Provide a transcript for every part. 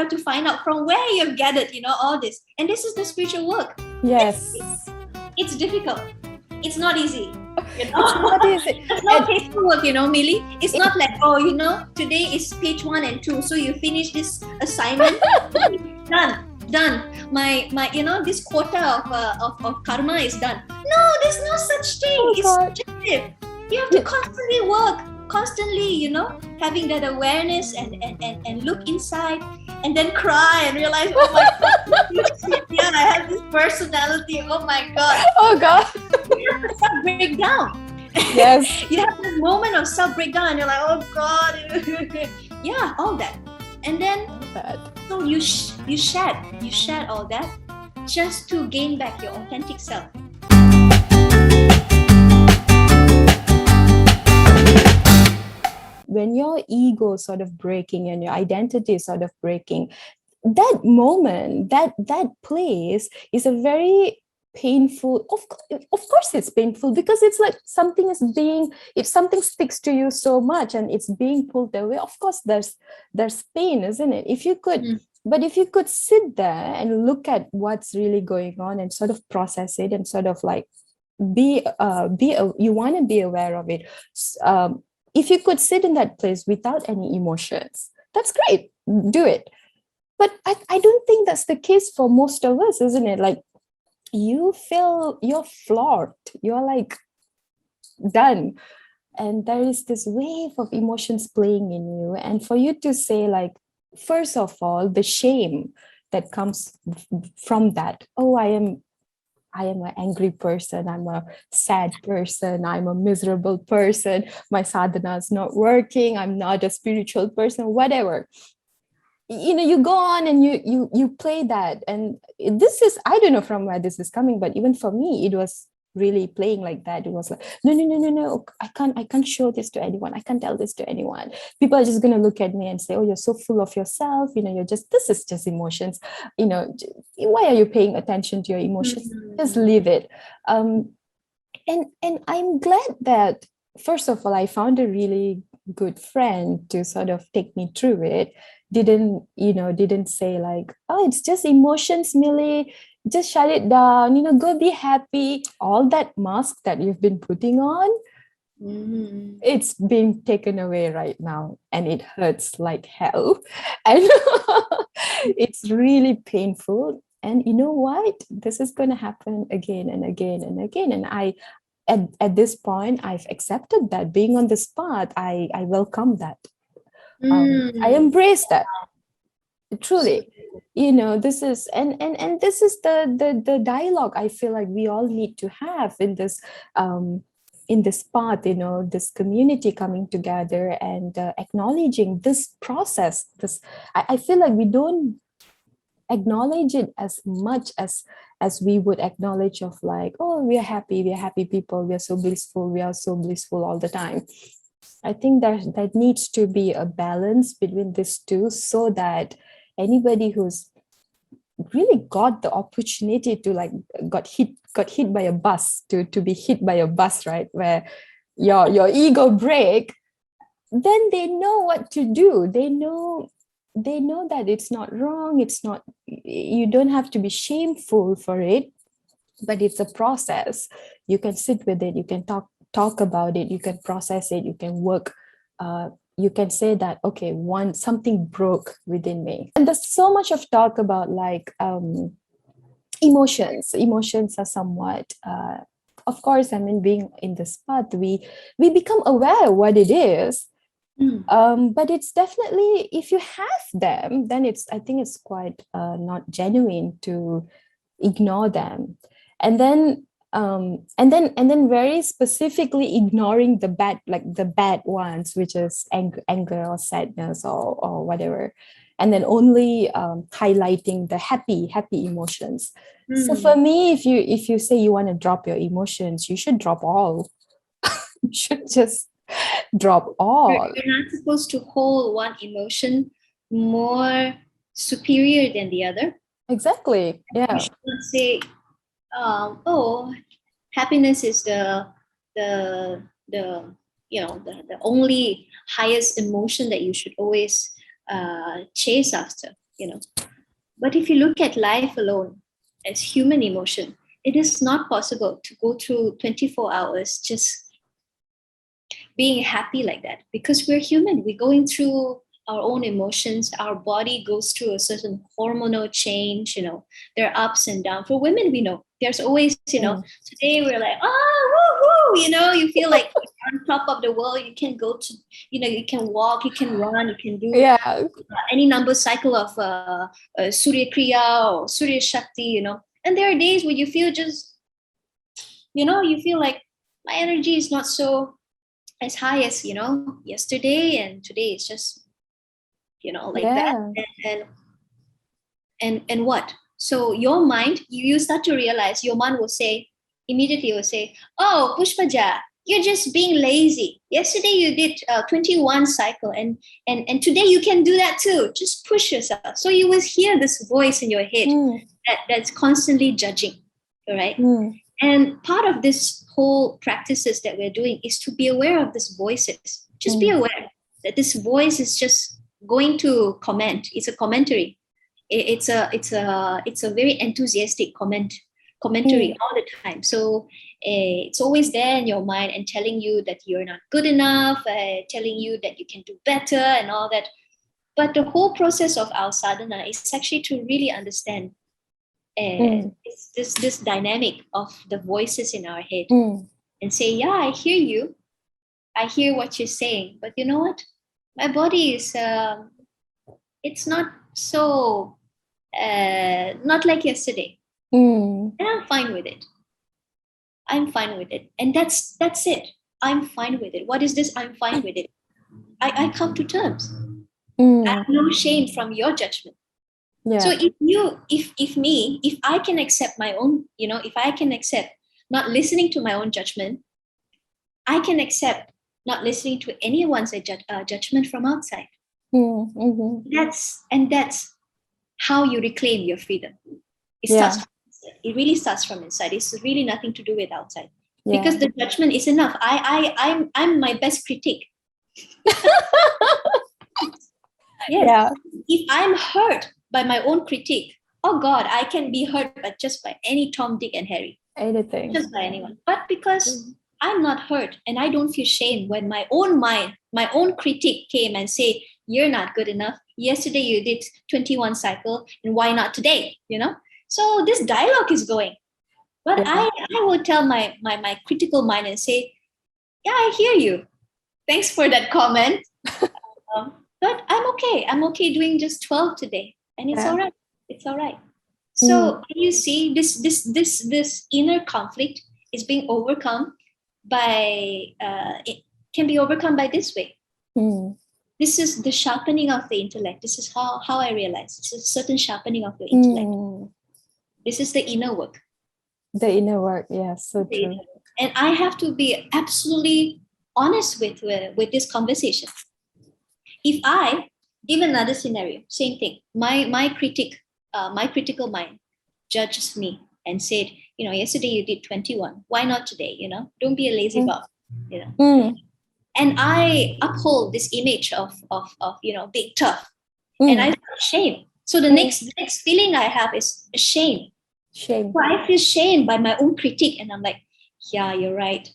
have to find out from where you've gathered, all this. And this is the spiritual work. Yes. It's difficult. It's not easy. It's not easy. It's not paperwork, Millie. It's not like, today is page 1 and 2. So you finish this assignment. Done. My this quota of karma is done. No, there's no such thing. It's subjective. You have to constantly work, constantly, having that awareness and look inside and then cry and realize, oh my God, yeah, I have this personality. Oh my God. Oh God. You have to self-breakdown. Yes. You have this moment of self-breakdown and you're like, oh God. Yeah, all that. And then so you shed all that just to gain back your authentic self. When your ego is sort of breaking and your identity is sort of breaking, that moment, that place is a very painful, of course it's painful, because it's like if something sticks to you so much and it's being pulled away, of course there's pain, isn't it? But if you could sit there and look at what's really going on and sort of process it and sort of like you want to be aware of it. If you could sit in that place without any emotions, that's great. Do it. But I don't think that's the case for most of us, isn't it? Like, you feel you're floored. You're like done. And there is this wave of emotions playing in you. And for you to say, like, first of all, the shame that comes from that. Oh, I am an angry person, I'm a sad person, I'm a miserable person, my sadhana is not working, I'm not a spiritual person, whatever. You go on and you play that. And this is, I don't know from where this is coming, but even for me, it was really playing like that. It was like, no, I can't show this to anyone, I can't tell this to anyone. People are just going to look at me and say, oh, you're so full of yourself, this is just emotions, why are you paying attention to your emotions? Just leave it. And I'm glad that, first of all, I found a really good friend to sort of take me through it. Didn't say like, oh, it's just emotions, Millie, just shut it down, go be happy. All that mask that you've been putting on, it's being taken away right now, and it hurts like hell. And it's really painful. And you know what? This is going to happen again and again and again. And I, at this point, I've accepted that. Being on this path, I welcome that. I embrace that. Truly, this is and this is the dialogue I feel like we all need to have in this path, this community coming together and acknowledging this process. I feel like we don't acknowledge it as much as we would acknowledge of like, oh, we're happy people, we are so blissful all the time. I think that needs to be a balance between these two, so that anybody who's really got the opportunity to like got hit by a bus, to be hit by a bus, right, where your ego break, then they know what to do. They know that it's not wrong. It's not, you don't have to be shameful for it, but it's a process. You can sit with it. You can talk about it. You can process it. You can work. You can say that, okay, something broke within me. And there's so much of talk about like emotions. Emotions are somewhat, of course, I mean, being in this path, we become aware of what it is. But it's definitely, if you have them, then I think it's quite not genuine to ignore them. And then very specifically ignoring the bad ones, which is anger or sadness or whatever, and then only highlighting the happy emotions. So for me, if you say you want to drop your emotions, you should drop all. You should just drop all. You're not supposed to hold one emotion more superior than the other. Exactly. Yeah. You should not say, oh, happiness is the only highest emotion that you should always chase after. But if you look at life alone as human emotion, it is not possible to go through 24 hours just being happy like that, because we're human. We're going through our own emotions. Our body goes through a certain hormonal change. There are ups and downs. For women, we know there's always, today we're like, oh, woohoo, you feel like you're on top of the world. You can go to, you can walk, you can run, you can do any number cycle of Surya Kriya or Surya Shakti, And there are days where you feel just, you feel like my energy is not so as high as yesterday, and today is just like that. And what, so your mind, you start to realize, your mind will say, immediately will say, oh, Pushpaja, you're just being lazy. Yesterday you did 21 cycle, and today you can do that too. Just push yourself. So you will hear this voice in your head that's constantly judging. All right. And part of this whole practices that we're doing is to be aware of these voices. Just be aware that this voice is just going to comment. It's a commentary. It's a very enthusiastic commentary all the time. So it's always there in your mind and telling you that you're not good enough, telling you that you can do better and all that. But the whole process of our sadhana is actually to really understand this dynamic of the voices in our head and say, yeah, I hear you. I hear what you're saying. But you know what? My body is, it's not so, not like yesterday. And I'm fine with it. I'm fine with it. And that's it. I'm fine with it. What is this? I'm fine with it. I come to terms. I have no shame from your judgment. So if I can accept my own, if I can accept not listening to my own judgment, I can accept not listening to anyone's judgment from outside. That's how you reclaim your freedom. It really starts from inside. It's really nothing to do with outside, because the judgment is enough. I'm my best critic. If I'm hurt by my own critique, oh God, I can be hurt just by any Tom, Dick, and Harry. Anything. Just by anyone. But because I'm not hurt and I don't feel shame when my own mind, my own critique came and say, you're not good enough. Yesterday you did 21 cycle, and why not today? So this dialogue is going. But I will tell my critical mind and say, yeah, I hear you. Thanks for that comment. But I'm okay. I'm okay doing just 12 today. And it's all right. It's all right. So you see, this inner conflict is being overcome by, it can be overcome by this way. This is the sharpening of the intellect. This is how I realize. It's a certain sharpening of the intellect. This is the inner work. The inner work, yes, so true. And I have to be absolutely honest with this conversation. If I give another scenario, same thing. My critical mind judges me and said, yesterday you did 21. Why not today? Don't be a lazy bug. And I uphold this image of being tough, and I feel shame. So the next feeling I have is shame. Shame. So I feel shame by my own critique, and I'm like, yeah, you're right.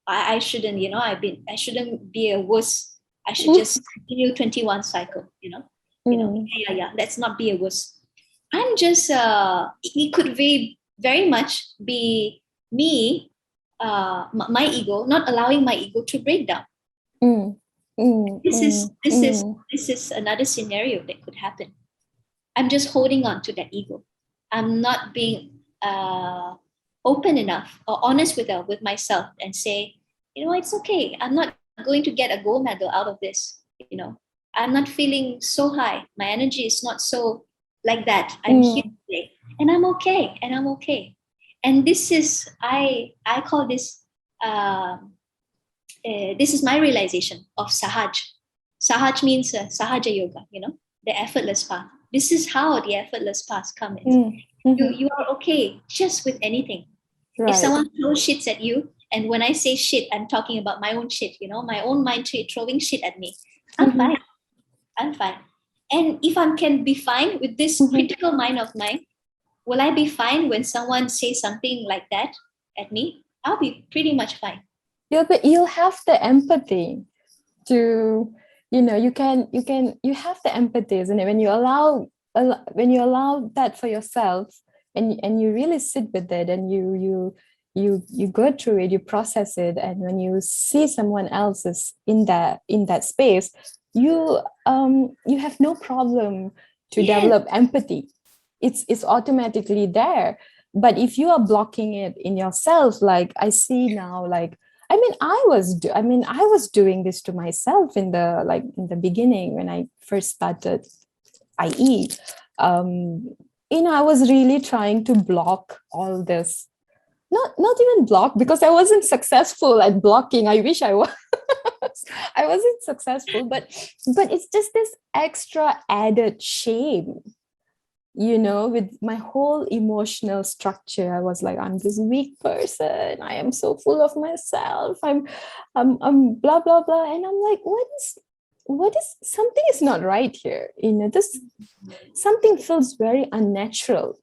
I shouldn't. I shouldn't be a wuss. I should just continue 21 cycle. Let's not be a wuss. I'm just. It could very much be me. My ego, not allowing my ego to break down. This is another scenario that could happen. I'm just holding on to that ego. I'm not being open enough or honest with myself and say, it's okay. I'm not going to get a gold medal out of this. I'm not feeling so high. My energy is not so like that. I'm here today, and I'm okay. And this is I call this. This is my realization of Sahaj. Sahaj means Sahaja Yoga, the effortless path. This is how the effortless paths come in. You are okay just with anything. Right. If someone throws shits at you, and when I say shit, I'm talking about my own shit, my own mind throwing shit at me. I'm fine. And if I can be fine with this critical mind of mine, will I be fine when someone says something like that at me? I'll be pretty much fine. Yeah, but you'll have the empathy to, you know, you have the empathy, isn't it? When you allow that for yourself, and you really sit with it, and you go through it, you process it, and when you see someone else is in that space, you have no problem to develop empathy. It's automatically there. But if you are blocking it in yourself, like I see now, like I was doing this to myself in the beginning when I first started IE. I was really trying to block all this. Not even block, because I wasn't successful at blocking. I wish I was. I wasn't successful, but it's just this extra added shame, with my whole emotional structure. I was like, I'm this weak person, I am so full of myself, I'm blah blah blah, and I'm like, what is something is not right here. This something feels very unnatural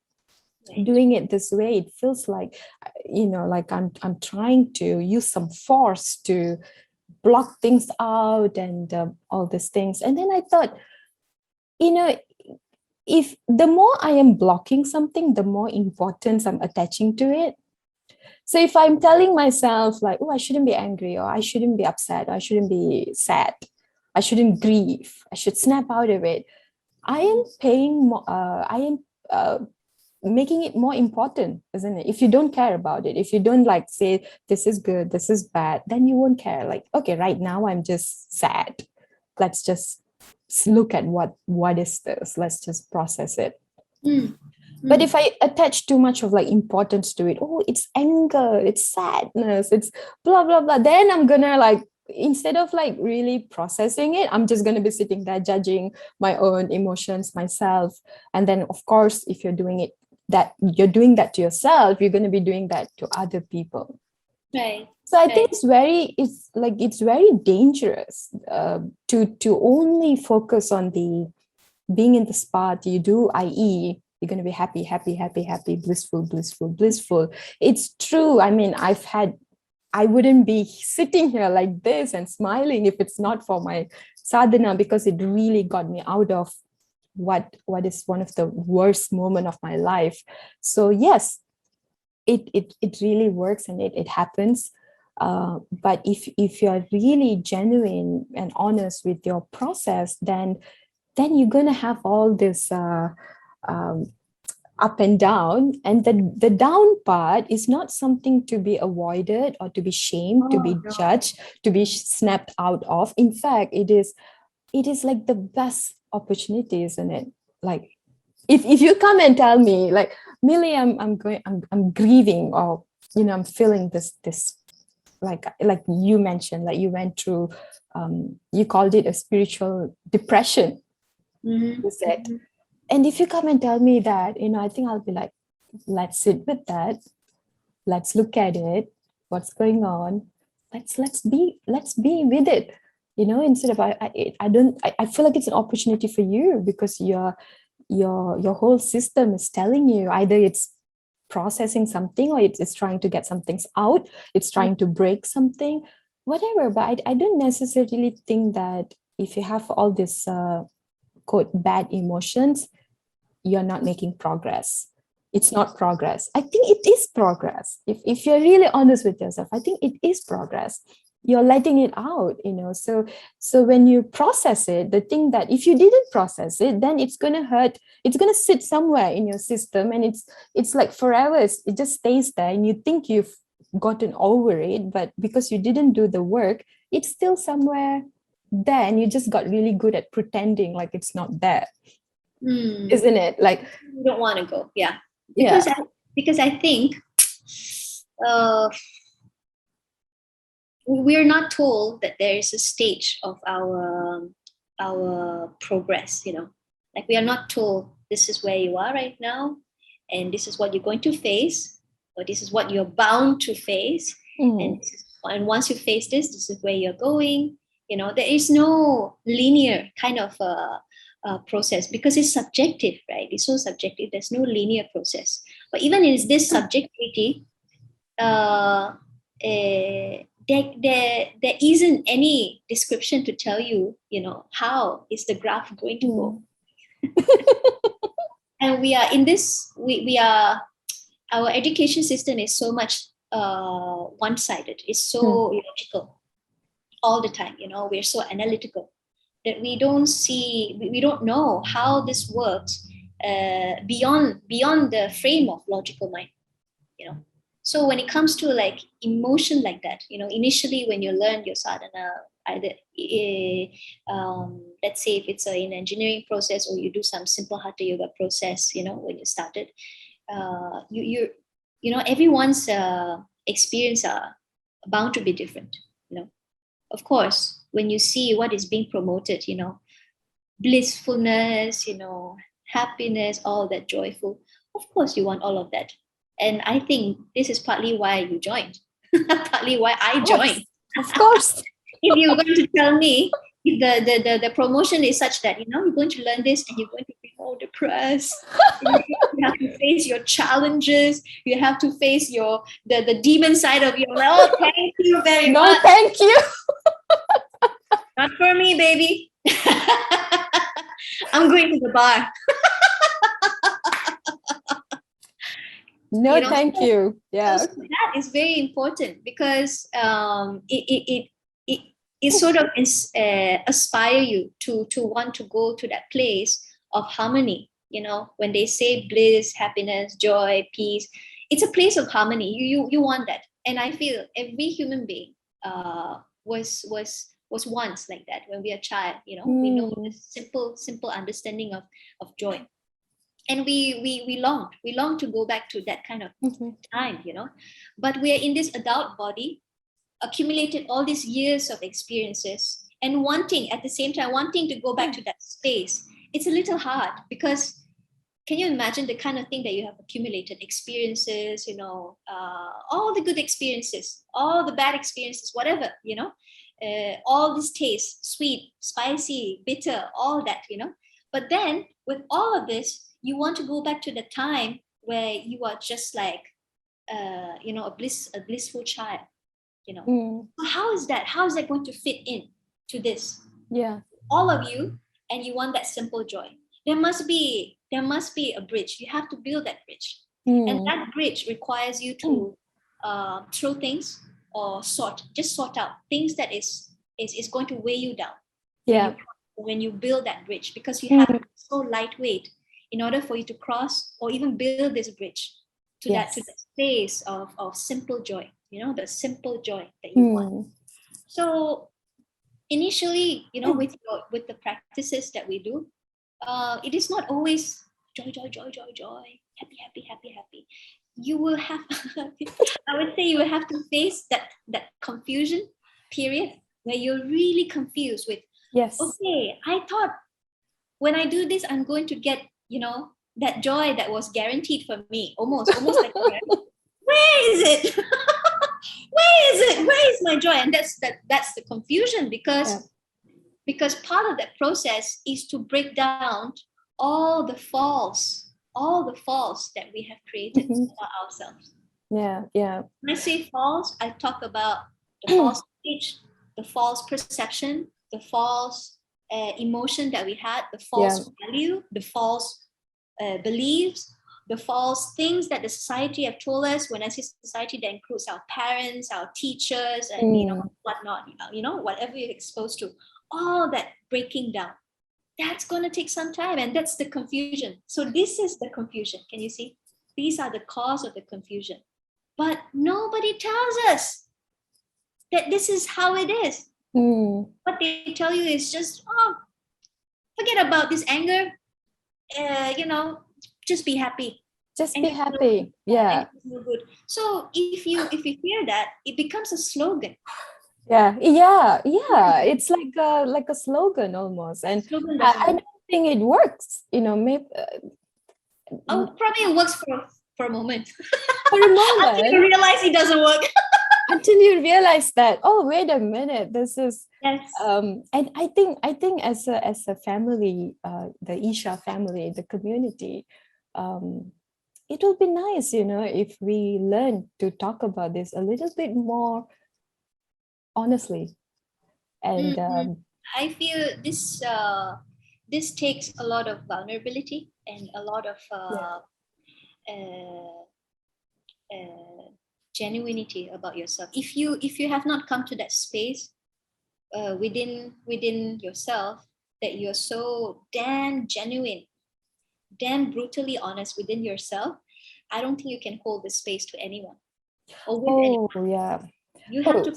doing it this way. It feels like, like I'm trying to use some force to block things out, and all these things. And then I thought, if the more I am blocking something, the more importance I'm attaching to it. So if I'm telling myself like, oh, I shouldn't be angry, or I shouldn't be upset, or I shouldn't be sad, I shouldn't grieve, I should snap out of it, I am paying more, making it more important, isn't it? If you don't care about it, if you don't like say this is good, this is bad, then you won't care. Like, okay, right now I'm just sad, let's just look at what is this, let's just process it. But if I attach too much of like importance to it, oh, it's anger, it's sadness, it's blah blah blah, then I'm gonna like, instead of like really processing it, I'm just gonna be sitting there judging my own emotions myself. And then of course, if you're doing that to yourself, you're going to be doing that to other people. Right. So I think it's very dangerous to only focus on the being in the spot. You do IE, you're going to be happy, happy, happy, happy, blissful, blissful, blissful. It's true. I mean, I wouldn't be sitting here like this and smiling if it's not for my sadhana, because it really got me out of what is one of the worst moment of my life. So yes, it really works, and it happens. But if you're really genuine and honest with your process, then you're gonna have all this up and down, and the down part is not something to be avoided or to be shamed, to be judged, to be snapped out of. In fact, it is like the best opportunity, isn't it? Like if you come and tell me like, Millie, I'm grieving, or I'm feeling this like you mentioned, like you went through, you called it a spiritual depression, you said. And if you come and tell me that, I think I'll be like, let's sit with that, let's look at it, what's going on, let's be with it, instead of I feel like it's an opportunity for you, because your whole system is telling you either it's processing something, or it's trying to get some things out, it's trying to break something, whatever. But I don't necessarily think that if you have all this quote bad emotions, you're not making progress. It's not progress. I think it is progress. If you're really honest with yourself, I think it is progress. You're letting it out, so when you process it, the thing that if you didn't process it, then it's going to hurt, it's going to sit somewhere in your system, and it's like forever, it just stays there, and you think you've gotten over it, but because you didn't do the work, it's still somewhere there, and you just got really good at pretending like it's not there. Isn't it? Like, you don't want to go. Because I think we're not told that there is a stage of our progress, like we are not told this is where you are right now, and this is what you're going to face, or this is what you're bound to face, and once you face this is where you're going. There is no linear kind of process, because it's subjective, right? It's so subjective. There's no linear process. But even in this subjectivity, there isn't any description to tell you, how is the graph going to go. And we are in this, we are, our education system is so much one-sided. It's so logical all the time. We're so analytical that we don't know how this works beyond the frame of logical mind. So when it comes to like emotion like that, initially when you learn your sadhana, either let's say if it's an engineering process, or you do some simple hatha yoga process, when you started, everyone's experience are bound to be different. Of course, when you see what is being promoted, blissfulness, happiness, all that joyful, of course you want all of that. And I think this is partly why you joined, partly why I joined. Of course. If you're going to tell me if the promotion is such that, you're going to learn this and you're going to be all depressed, you have to face your challenges, you have to face the demon side of your life. Oh, thank you very much. No, thank you. Not for me, baby. I'm going to the bar. No, thank you. Yeah. So that is very important, because it sort of aspire you to want to go to that place of harmony. When they say bliss, happiness, joy, peace, it's a place of harmony. You want that. And I feel every human being was once like that when we are a child. We know the simple understanding of joy. And we long to go back to that kind of time, but we are in this adult body, accumulated all these years of experiences, and at the same time wanting to go back to that space. It's a little hard, because can you imagine the kind of thing that you have accumulated, experiences, all the good experiences, all the bad experiences, whatever, all this taste, sweet, spicy, bitter, all that, but then with all of this, you want to go back to the time where you are just like, a blissful child, So how is that going to fit in to this? Yeah. All of you, and you want that simple joy. There must be a bridge. You have to build that bridge. And that bridge requires you to throw things, or sort out things that is going to weigh you down. Yeah. When you build that bridge, because you have to be so lightweight in order for you to cross or even build this bridge to that space of simple joy, the simple joy that you want. So initially, with the practices that we do, it is not always joy, happy. You will have, I would say, you will have to face that confusion period where you're really confused with, okay, I thought when I do this, I'm going to get, that joy that was guaranteed for me, almost like, where is it? Where is my joy? And that's the confusion, because part of that process is to break down all the false that we have created about ourselves. Yeah. When I say false, I talk about the false image, the false perception, the false emotion that we had, the false value, the false beliefs, the false things that the society have told us. When I say society, that includes our parents, our teachers, and whatnot, whatever you're exposed to, all that breaking down. That's going to take some time, and that's the confusion. So this is the confusion. Can you see? These are the cause of the confusion. But nobody tells us that this is how it is. What they tell you is just, forget about this anger. Just be happy. Just be happy. Yeah. Good. So if you hear that, it becomes a slogan. Yeah. It's like a slogan almost, and I don't think it works. Maybe. Probably it works for a moment. For a moment, Until you realize it doesn't work. until you realize that, oh, wait a minute, this is Yes. and I think as a family, the Isha family, the community, um, it will be nice, if we learn to talk about this a little bit more honestly. And Mhm. I feel this takes a lot of vulnerability and a lot of yeah, uh, uh, genuinity about yourself. If you have not come to that space within yourself, that you're so damn genuine, damn brutally honest within yourself, I don't think you can hold the space to anyone or with anyone. oh yeah, You have oh, to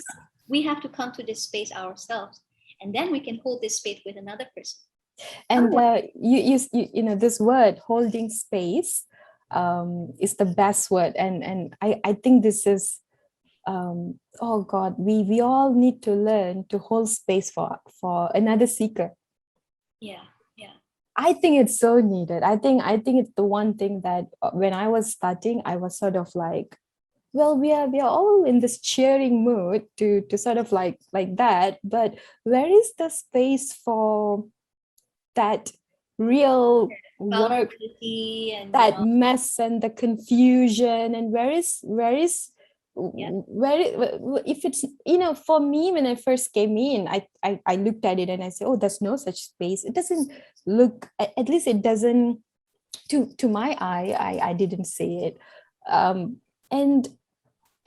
we have to come to this space ourselves, and then we can hold this space with another person. and Otherwise, this word holding space is the best word, and I think this is oh god, we all need to learn to hold space for another seeker. yeah, yeah. I think it's so needed. I think it's the one thing that when I was starting, I was sort of like, well, we are all in this cheering mood to sort of like that, but where is the space for that real work, Vulnerability and that mess and the confusion, and yeah. if it's, for me, when I first came in, I looked at it and I said, oh, there's no such space. It doesn't look, at least it doesn't, to my eye, I didn't see it. And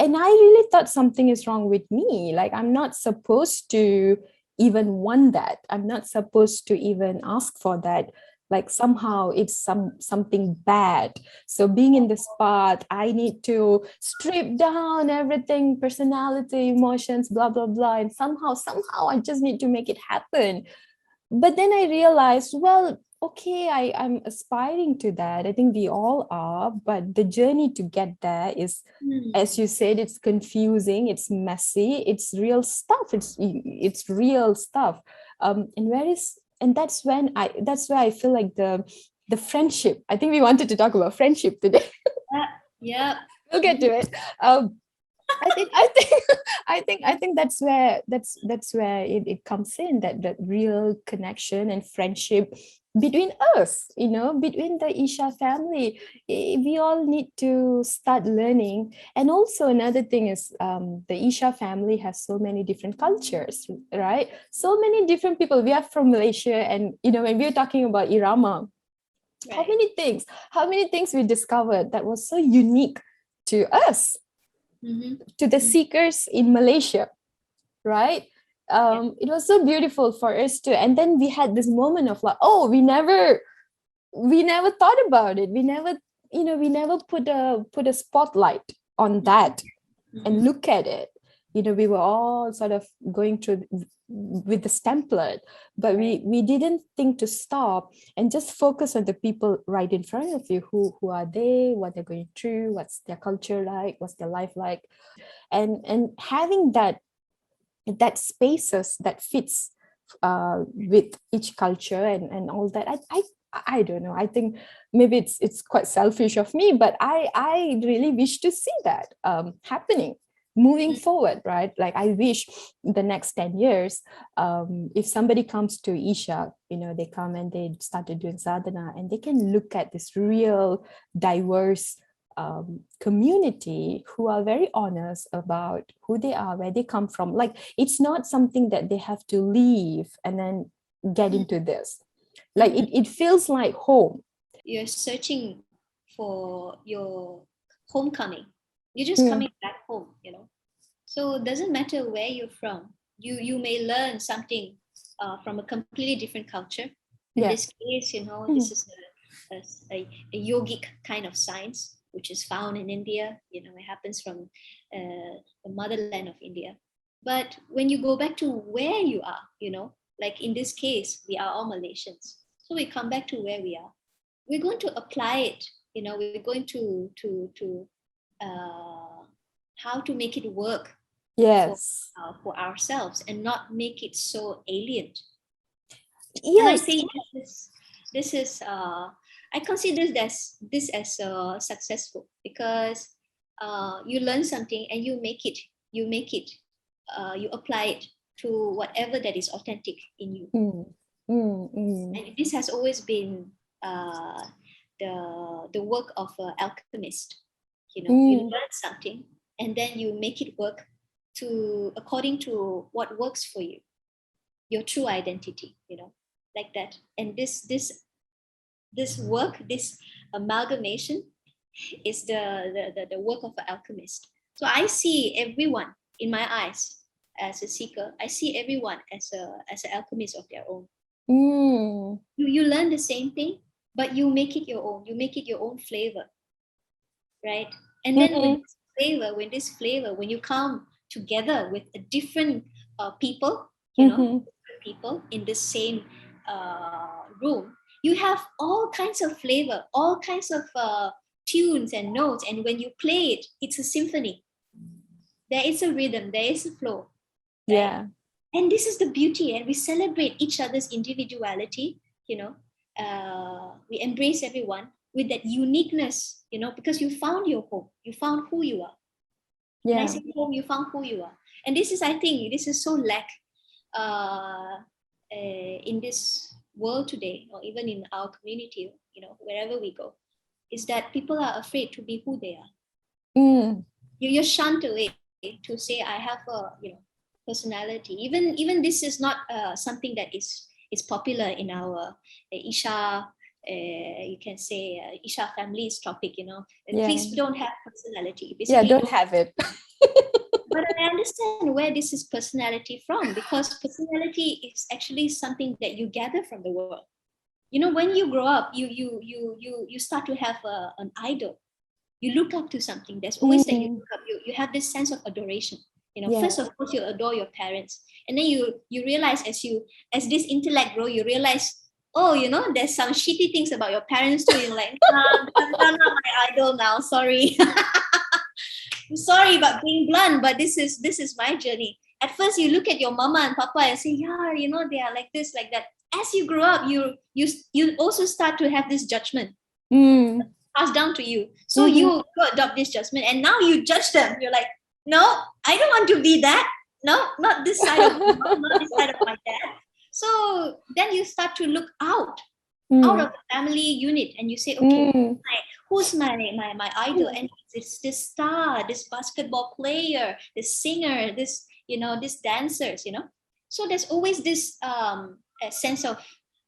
and I really thought something is wrong with me. Like, I'm not supposed to even want that. I'm not supposed to even ask for that. Like, somehow it's something bad. So being in this path, I need to strip down everything, personality, emotions, blah blah blah, and somehow I just need to make it happen. But then I realized, well, okay, I'm aspiring to that. I think we all are, but the journey to get there is, as Hmm. you said, it's confusing, it's messy, it's real stuff. It's real stuff. And that's where I feel like the friendship. I think we wanted to talk about friendship today. Yeah, yeah. We'll get to Mhm. it. I think I think that's where it comes in, that real connection and friendship between us, between the Isha family. We all need to start learning. And also another thing is, the Isha family has so many different cultures, right? So many different people. We are from Malaysia, and when we are talking about Irama, how Right. many things how many things we discovered that was so unique to us, Mm-hmm. to the Mm-hmm. seekers in Malaysia, right? Yeah. It was so beautiful for us to, and then we had this moment of like, oh, we never thought about it. We never put a spotlight on that and Mm-hmm. look at it. We were all sort of going through with the template, but Right. we didn't think to stop and just focus on the people right in front of you. Who are they, what they're going through, what's their culture like, what's their life like. And having that spaces that fits with each culture and all that. I don't know. I think maybe it's quite selfish of me, but I really wish to see that happening moving forward, right? Like, I wish the next 10 years, if somebody comes to Isha, they come and they started doing sadhana, and they can look at this real diverse community who are very honest about who they are, where they come from. Like, it's not something that they have to leave and then get into this. Like, Mm-hmm. it feels like home. You're searching for your homecoming. You're just Mm, coming back home. So it doesn't matter where you're from. You may learn something from a completely different culture. In yeah. this case, this Mm, is a yogic kind of science, which is found in India. It happens from the motherland of India. But when you go back to where you are, like in this case, we are all Malaysians. So we come back to where we are. We're going to apply it. We're going to how to make it work for yes. for ourselves and not make it so alien. And I Yes. think this is I consider this as successful, because you learn something and you make it you make it, you apply it to whatever that is authentic in you. And this has always been the work of an alchemist. You learn something and then you make it work according to what works for you, your true identity, like that. And this work, this amalgamation, is the work of an alchemist. So I see everyone in my eyes as a seeker. I see everyone as an alchemist of their own. You learn the same thing, but you make it your own. You make it your own flavor, right? And then when you come together with a different people, people in the same room, you have all kinds of flavor, all kinds of tunes and notes. And when you play it, it's a symphony. There is a rhythm, there is a flow. Right? Yeah. And this is the beauty, and we celebrate each other's individuality, we embrace everyone with that uniqueness, because you found your home, you found who you are. Yeah. When I say home, you found who you are. And this is, I think, this is so lack in this world today, or even in our community, wherever we go, is that people are afraid to be who they are. You're shunned away to say, I have a, personality. Even this is not something that is popular in our Isha, you can say Isha family's topic, please don't have personality. Basically, don't have it. But I understand where this is personality from, because personality is actually something that you gather from the world. When you grow up, you start to have an idol. You look up to something. There's always that you look up. You have this sense of adoration. First of course, you adore your parents, and then you realize as this intellect grow, you realize, there's some shitty things about your parents too. You're like, they're not my idol now. Sorry. I'm sorry about being blunt, but this is my journey. At first, you look at your mama and papa and say, yeah, they are like this, like that. As you grow up, you also start to have this judgment passed down to you. So you adopt this judgment, and now you judge them. You're like, no, I don't want to be that. No, not this side of my mom, not this side of my dad. So then you start to look out of the family unit, and you say, okay, who's my idol? And it's this star, this basketball player, this singer, this this dancers. So there's always this a sense of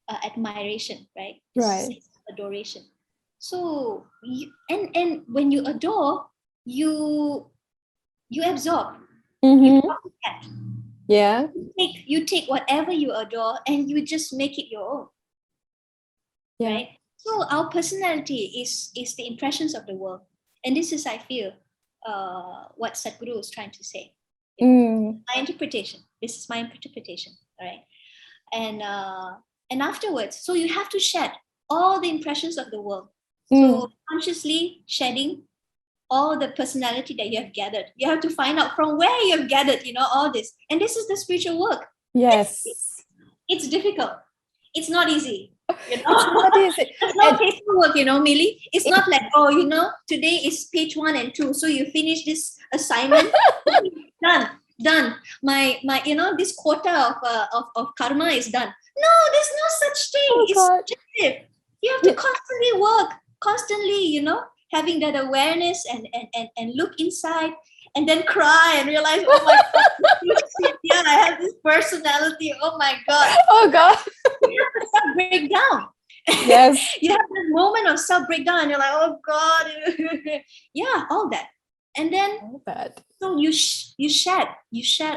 admiration, right? Sense of adoration. So and when you adore, you absorb. You copycat. Yeah. You take whatever you adore and you just make it your own. Yeah. Right? So our personality is the impressions of the world. And this is, I feel, what Sadhguru is trying to say. My interpretation. This is my interpretation. All right. And afterwards, so you have to shed all the impressions of the world. So consciously shedding all the personality that you have gathered. You have to find out from where you have gathered, all this. And this is the spiritual work. Yes. It's difficult. It's not easy. It's not easy. It's not peaceful work, Millie. It's not like, today is page 1 and 2. So you finish this assignment. Done. My this quota of karma is done. No, there's no such thing. It's subjective. You have to constantly work, constantly, having that awareness and look inside and then cry and realize, oh my God, yeah, I have this personality. Oh my God. Oh God. You have to self-break down. Yes. You have this moment of self-breakdown and you're like, oh God. Yeah, all that. And then All that. So you shed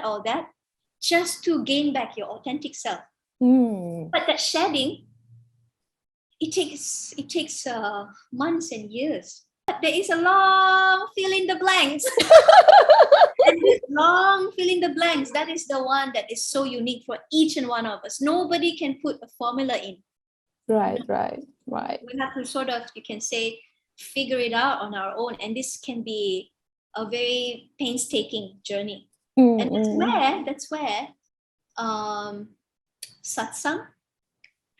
all that just to gain back your authentic self. But that shedding, it takes months and years. But there is a long fill in the blanks. And this long fill in the blanks, that is the one that is so unique for each and one of us. Nobody can put a formula in. Right. We have to sort of, you can say, figure it out on our own. And this can be a very painstaking journey. And that's where satsang,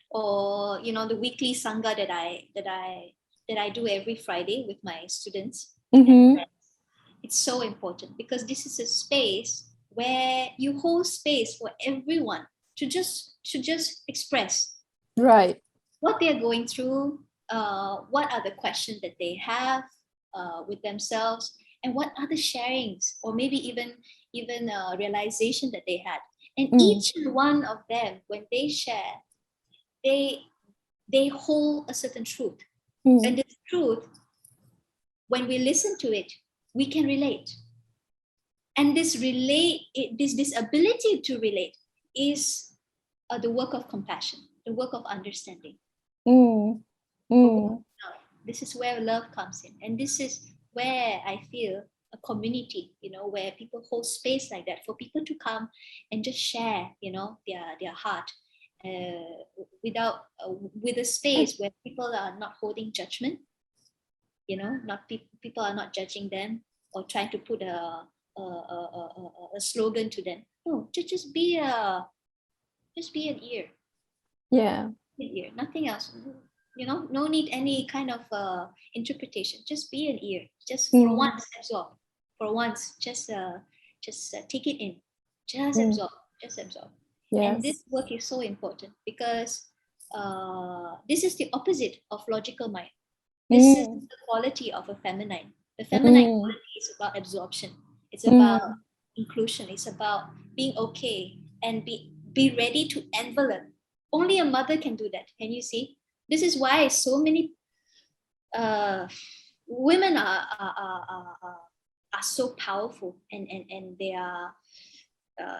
or the weekly sangha that I do every Friday with my students and friends, It's so important because this is a space where you hold space for everyone to just express Right. what they're going through, what are the questions that they have with themselves, and what are the sharings, or maybe even realization that they had. And each one of them, when they share, they hold a certain truth, and this truth, when we listen to it, we can relate. And this ability to relate is the work of compassion, the work of understanding. This is where love comes in, and this is where I feel a community, where people hold space like that for people to come and just share, their heart, with a space where people are not holding judgment, not people are not judging them or trying to put a slogan to them. No, just be an ear. Yeah. Nothing else. No need any kind of interpretation. Just be an ear. Just for once absorb. For once, just take it in. Just absorb. Just absorb. Yes. And this work is so important because this is the opposite of logical mind. This is the quality of a feminine. The feminine quality is about absorption. It's about inclusion. It's about being okay and be ready to envelop. Only a mother can do that. Can you see? This is why so many women are so powerful, and they are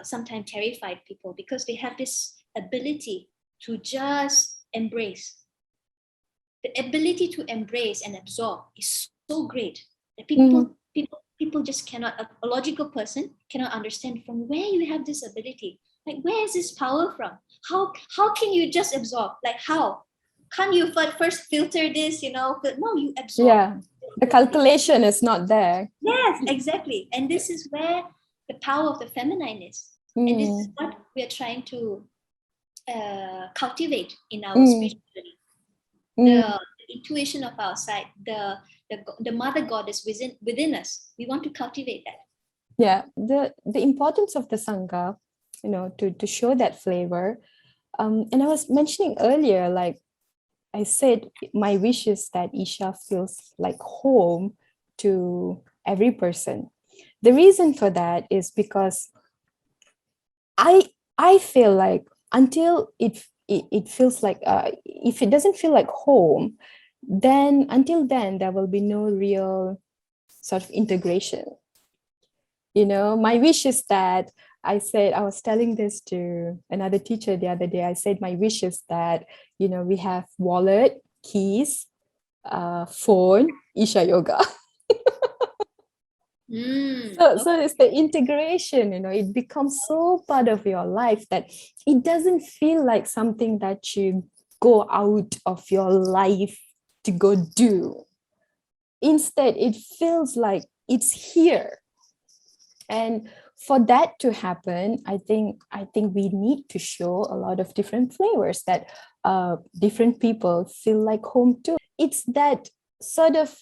sometimes terrified people, because they have this ability to just embrace. The ability to embrace and absorb is so great that people just cannot, a logical person cannot understand from where you have this ability. Like, where is this power from? How can you just absorb? Like, how? Can't you first filter this, No, you absorb. Yeah. The calculation is not there. Yes, exactly. And this is where the power of the feminine is. And this is what we are trying to cultivate in our spiritual journey. The intuition of our side, the mother goddess within us. We want to cultivate that. Yeah. The importance of the Sangha, to show that flavor. And I was mentioning earlier, like I said, my wish is that Isha feels like home to every person. The reason for that is because I feel like until it feels like, if it doesn't feel like home, then until then there will be no real sort of integration. My wish is that, I was telling this to another teacher the other day. I said my wish is that we have wallet, keys, phone, Isha Yoga. So it's the integration, it becomes so part of your life that it doesn't feel like something that you go out of your life to go do. Instead, it feels like it's here. And for that to happen, I think we need to show a lot of different flavors that different people feel like home too. It's that sort of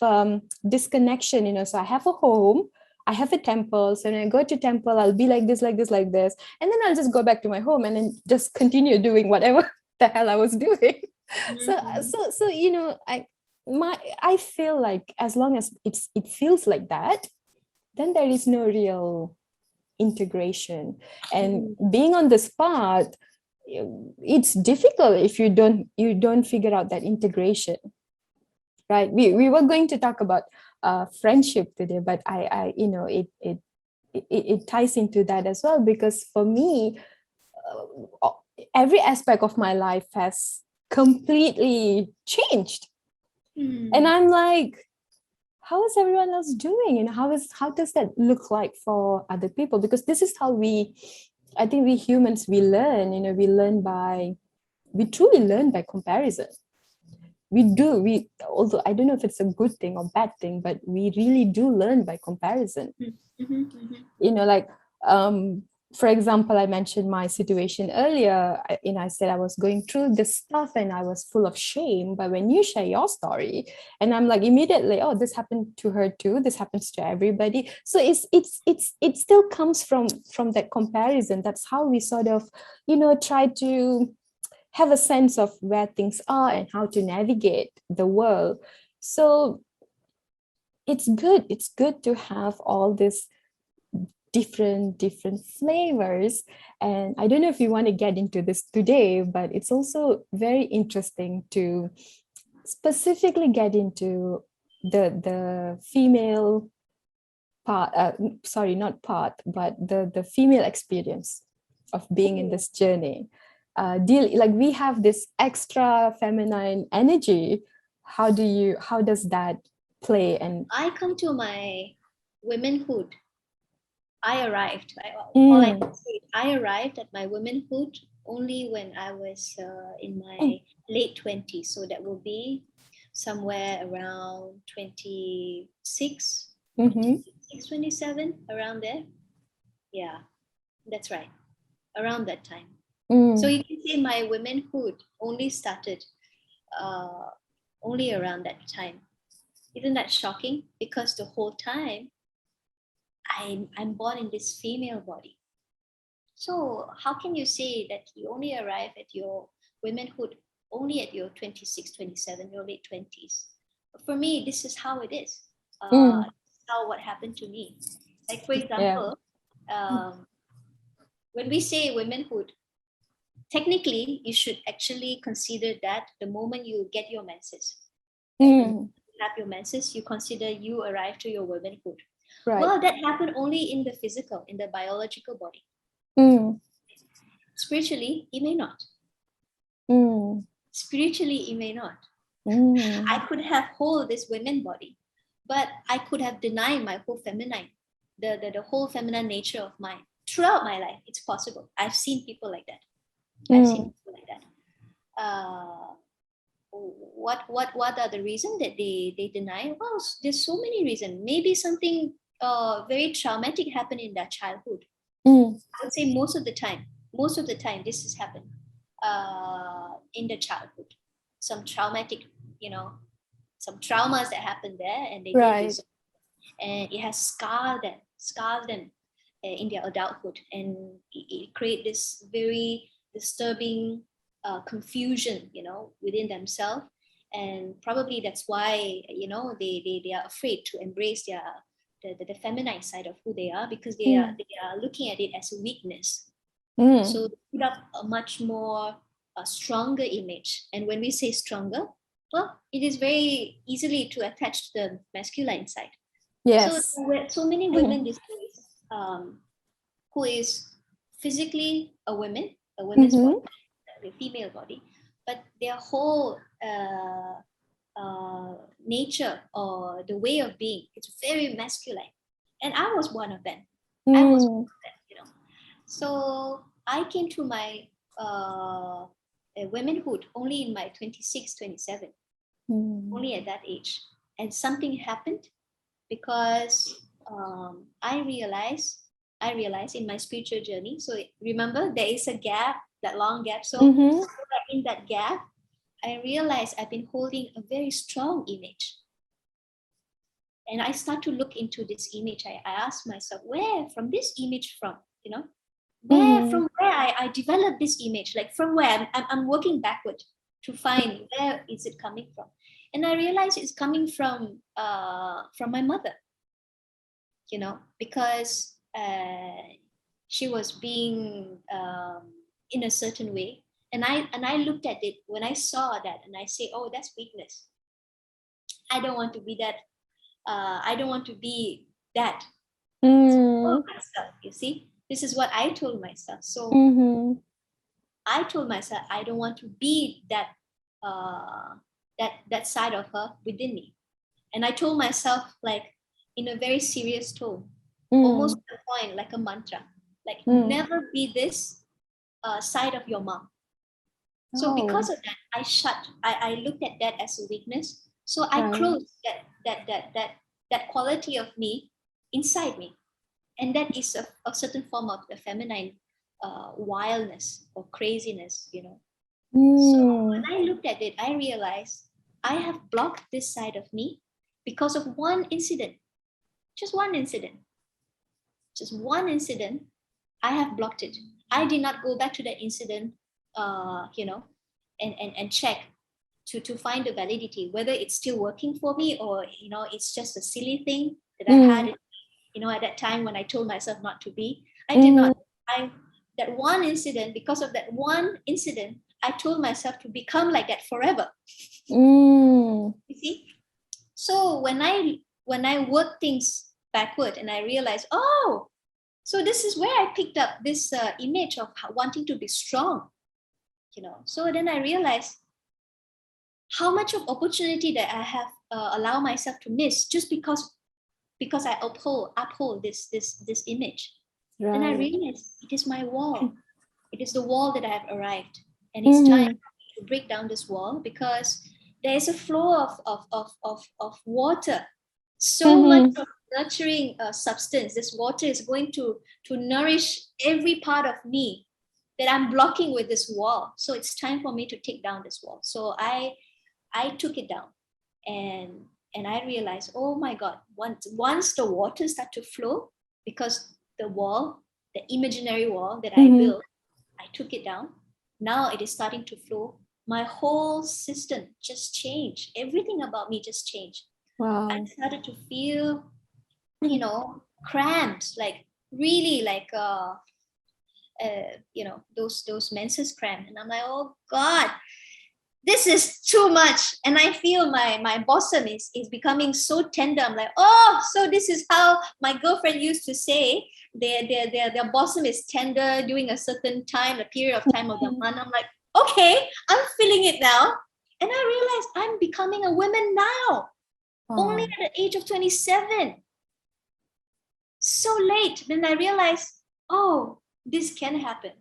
disconnection, so I have a home, I have a temple. So when I go to temple, I'll be like this, like this, like this. And then I'll just go back to my home and then just continue doing whatever the hell I was doing. So I feel like as long as it feels like that, then there is no real integration. And being on this path, it's difficult if you don't figure out that integration, right? We were going to talk about friendship today, but it ties into that as well, because for me, every aspect of my life has completely changed. And I'm like, how is everyone else doing? How does that look like for other people? Because this is how I think we humans, we learn, we truly learn by comparison. Although I don't know if it's a good thing or bad thing, but we really do learn by comparison. Like for example, I mentioned my situation earlier. I said I was going through this stuff and I was full of shame. But when you share your story, and I'm like immediately, oh, this happened to her too. This happens to everybody. So it still comes from that comparison. That's how we sort of, try to have a sense of where things are and how to navigate the world. So it's good. It's good to have all this different flavors, and I don't know if you want to get into this today, but it's also very interesting to specifically get into the female part, sorry, not part, but the female experience of being in this journey. Like we have this extra feminine energy. How does that play? And I come to my womanhood. I arrived. All I can say, I arrived at my womanhood only when I was in my late 20s. So that will be somewhere around 26, 27, around there. Yeah, that's right. Around that time. So you can say my womanhood only started only around that time. Isn't that shocking? Because the whole time I'm born in this female body. So how can you say that you only arrive at your womanhood only at your 26, 27, your late 20s? For me, this is how it is. This is how what happened to me. Like, for example, when we say womanhood, technically, you should actually consider that the moment you get your menses. You have your menses, you consider you arrive to your womanhood. Right. Well, that happened only in the physical, in the biological body. Spiritually, it may not. Spiritually, it may not. I could have whole this women body, but I could have denied my whole feminine, the whole feminine nature of mine throughout my life. It's possible. I've seen people like that. What are the reasons that they deny? Well, there's so many reasons. Maybe something very traumatic happened in their childhood. I would say most of the time this has happened in the childhood. Some traumatic, some traumas that happened there, and they did this, and it has scarred them in their adulthood, and it create this very disturbing confusion, within themselves, and probably that's why they are afraid to embrace the feminine side of who they are, because they are looking at it as a weakness. So they put up a much more stronger image, and when we say stronger, well, it is very easily to attach to the masculine side. Yes. So many women these days who is physically a woman's body, a female body, but their whole nature or the way of being, it's very masculine. And I was one of them. So I came to my womanhood only in my 26, 27, only at that age. And something happened because I realized in my spiritual journey. So remember, there is a gap, that long gap. So in that gap, I realized I've been holding a very strong image. And I start to look into this image. I asked myself, where from this image from, from where I developed this image, like from where I'm working backward to find where is it coming from. And I realized it's coming from my mother, because she was being in a certain way. And I looked at it when I saw that, and I say, oh, that's weakness. I don't want to be that. I don't want to be that. So myself, you see, this is what I told myself. So I told myself I don't want to be that that side of her within me. And I told myself, like, in a very serious tone, almost to the point, like a mantra, like never be this side of your mom. So because of that, I looked at that as a weakness. So I closed that quality of me inside me. And that is a certain form of the feminine wildness or craziness, So when I looked at it, I realized I have blocked this side of me because of one incident. Just one incident. Just one incident. I have blocked it. I did not go back to that incident, and check to find the validity, whether it's still working for me or, it's just a silly thing that I had, at that time when I told myself not to be. I did not. That one incident, because of that one incident, I told myself to become like that forever. You see? So when I work things backward and I realized, oh, so this is where I picked up this image of wanting to be strong, So then I realized how much of opportunity that I have allowed myself to miss just because I uphold this image. Right. And I realized it is my wall. It is the wall that I have arrived. And it's time to break down this wall, because there is a flow of water. So much of nurturing substance. This water is going to nourish every part of me that I'm blocking with this wall. So it's time for me to take down this wall. So I took it down, and I realized, oh my God, once the water started to flow, because the wall, the imaginary wall that I built, I took it down. Now it is starting to flow. My whole system just changed. Everything about me just changed. Wow. I started to feel, cramped, like really like, those menses cramp. And I'm like, oh God, this is too much. And I feel my bosom is becoming so tender. I'm like, oh, so this is how my girlfriend used to say their bosom is tender during a certain time, a period of time of the month. I'm like, okay, I'm feeling it now. And I realized I'm becoming a woman now, only at the age of 27. So late. Then I realized, oh, this can happen.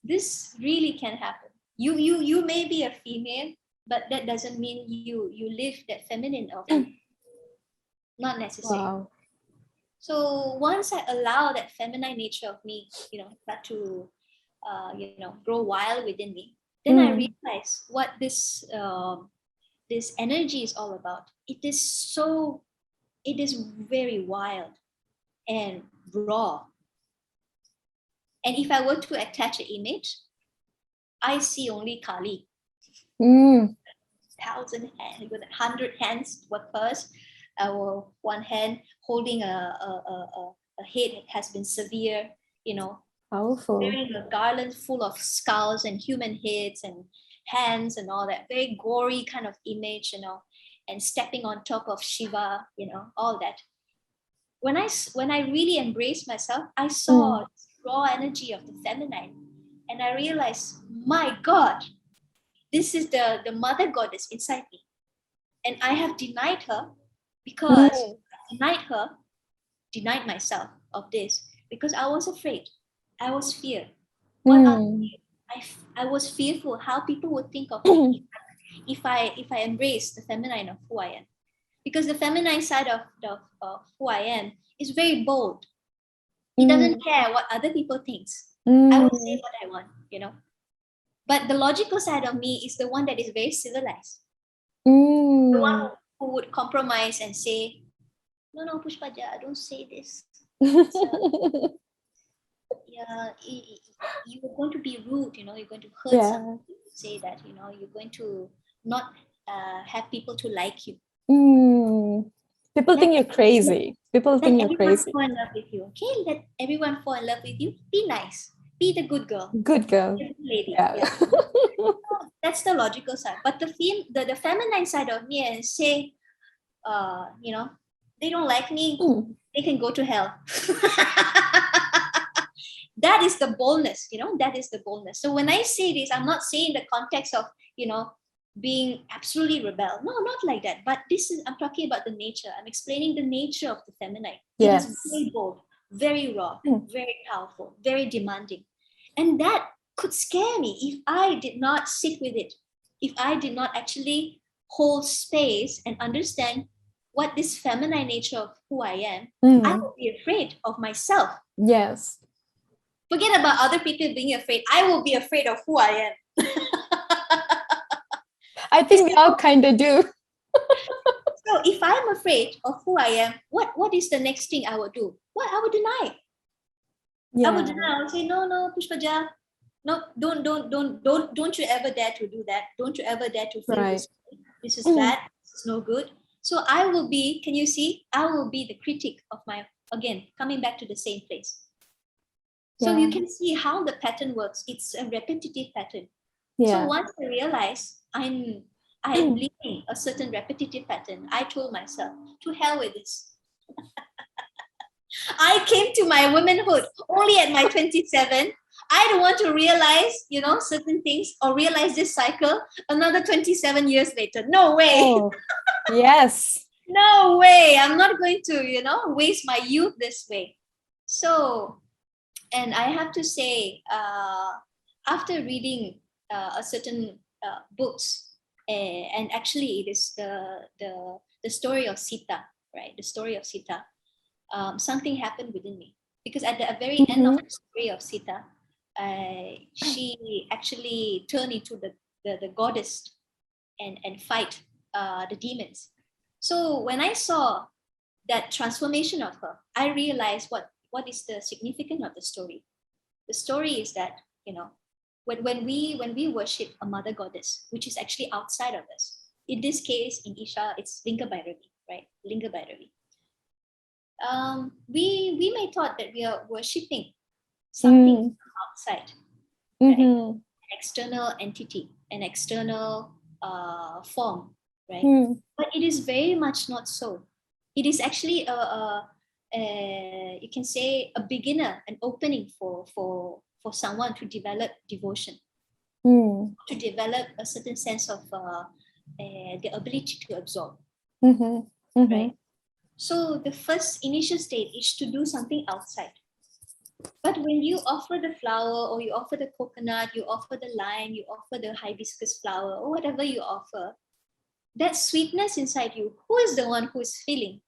This really can happen. You may be a female, but that doesn't mean you live that feminine of you. Not necessary. Wow. So once I allow that feminine nature of me, start to, grow wild within me, then I realize what this energy is all about. It is very wild and raw. And if I were to attach an image, I see only Kali. 1,000 hands, with 100 hands with hers, or one hand holding a head that has been severe, powerful, wearing a garland full of skulls and human heads and hands and all that, very gory kind of image, and stepping on top of Shiva, all that. When I really embraced myself, I saw this raw energy of the feminine. And I realized, my God, this is the mother goddess inside me. And I have denied her because I denied myself of this, because I was afraid. I was feared. I was fearful how people would think of me if I embrace the feminine of who I am. Because the feminine side of who I am is very bold. It doesn't care what other people think. I will say what I want, But the logical side of me is the one that is very civilized. The one who would compromise and say, no, Pushpaja, don't say this. You're going to be rude, you're going to hurt someone. Say that, you're going to not have people to like you. People think you're crazy. People think you're crazy. Let everyone fall in love with you. Okay, let everyone fall in love with you. Be nice. Be the good girl. Good girl. Good lady. Yeah. That's the logical side. But the feminine side of me is say, they don't like me. They can go to hell. That is the boldness, that is the boldness. So when I say this, I'm not saying the context of, being absolutely rebel. No, not like that. But I'm talking about the nature. I'm explaining the nature of the feminine. Yes. It is very bold, very raw, very powerful, very demanding. And that could scare me if I did not sit with it. If I did not actually hold space and understand what this feminine nature of who I am, I will be afraid of myself. Yes. Forget about other people being afraid. I will be afraid of who I am. I think we all kind of do. So if I'm afraid of who I am, what is the next thing I will do? What I will deny. Yeah. I will deny. I will say, no, Pushpaja, no, don't you ever dare to do that. Don't you ever dare to feel this way. This is bad. This is no good. So I will be, can you see? I will be the critic of my, again, coming back to the same place. So you can see how the pattern works. It's a repetitive pattern. Yeah. So once I realize I'm living a certain repetitive pattern, I told myself, to hell with this. I came to my womanhood only at my 27. I don't want to realize, certain things or realize this cycle another 27 years later. No way. Oh, yes. No way. I'm not going to, waste my youth this way. So, and I have to say, after reading a certain books, and actually it is the story of Sita, right? The story of Sita. Something happened within me, because at the very end of the story of Sita, she actually turned into the goddess and fight the demons. So when I saw that transformation of her, I realized what is the significance of the story. The story is that, when we worship a mother goddess, which is actually outside of us, in this case, in Isha, it's Linga Bhairavi, right? Linga Bhairavi. We may thought that we are worshipping something outside, right? An external entity, an external form, right? But it is very much not so. It is actually you can say a beginner, an opening for someone to develop devotion, to develop a certain sense of the ability to absorb, right? So the first initial state is to do something outside. But when you offer the flower, or you offer the coconut, you offer the lime, you offer the hibiscus flower, or whatever you offer, that sweetness inside you, who is the one who is feeling?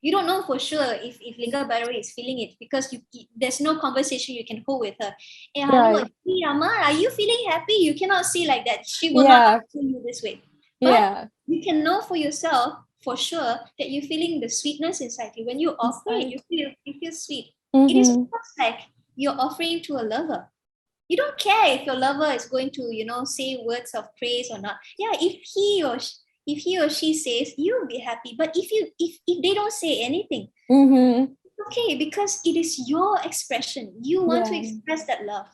You don't know for sure if Linga Bhairavi is feeling it, because there's no conversation you can hold with her. Hey, hello, Irama, are you feeling happy? You cannot see like that. She will not answer you this way. But you can know for yourself, for sure, that you're feeling the sweetness inside you. When you offer it, you feel sweet. It is almost like you're offering to a lover. You don't care if your lover is going to, say words of praise or not. Yeah, if he or she says, you'll be happy. But if they don't say anything, it's okay, because it is your expression. You want to express that love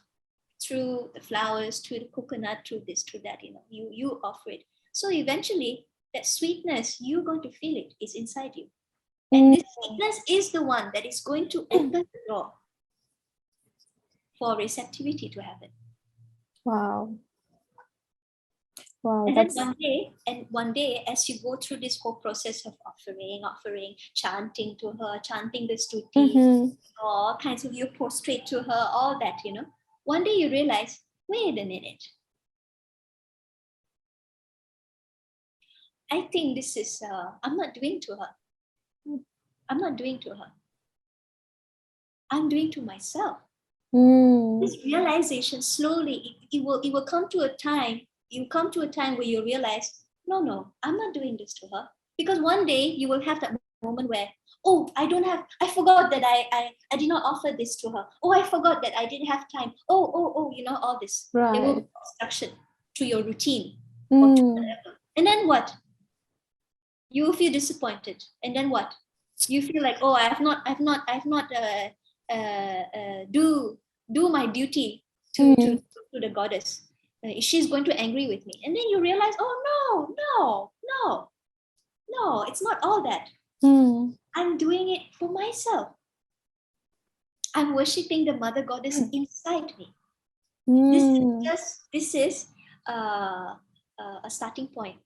through the flowers, through the coconut, through this, through that. You offer it. So eventually, that sweetness, you're going to feel it. It's inside you. And this sweetness is the one that is going to open the door for receptivity to happen. Wow. And then one day, as you go through this whole process of offering, chanting to her, chanting the stuti, all kinds of, you prostrate to her, all that, one day you realize, wait a minute. I think this is, I'm not doing to her. I'm not doing to her. I'm doing to myself. This realization, slowly, it will come to a time. You come to a time where you realize, no, I'm not doing this to her. Because one day you will have that moment where, I forgot that I did not offer this to her. Oh, I forgot that I didn't have time. All this. Right. There will be obstruction to your routine or to whatever. And then what? You will feel disappointed. And then what? You feel like, I have not do my duty to the goddess. She's going to angry with me. And then you realize, no, it's not all that. I'm doing it for myself. I'm worshipping the mother goddess inside me. This is a starting point.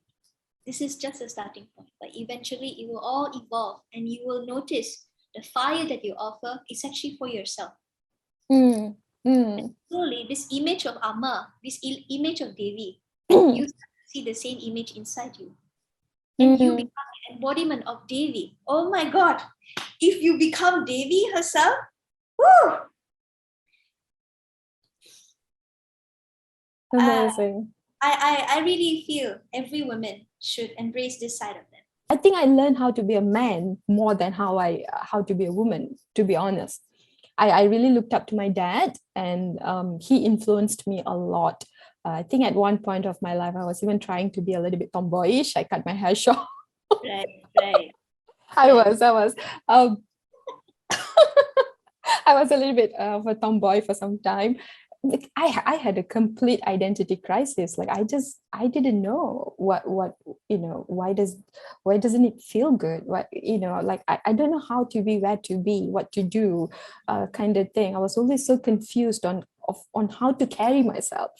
This is just a starting point, but eventually it will all evolve, and you will notice the fire that you offer is actually for yourself. And slowly, this image of Amma, this image of Devi, you see the same image inside you, and you become embodiment of Devi. Oh my God. If you become Devi herself, woo, Amazing. I really feel every woman should embrace this side of them. I think I learned how to be a man more than how to be a woman, to be honest. I really looked up to my dad, and he influenced me a lot. I think at one point of my life, I was even trying to be a little bit tomboyish. I cut my hair short. Right. I was. Um, I was a little bit of a tomboy for some time. Like, I had a complete identity crisis. Like I didn't know what why doesn't it feel good? What like I don't know how to be, where to be, what to do, kind of thing. I was always so confused on how to carry myself,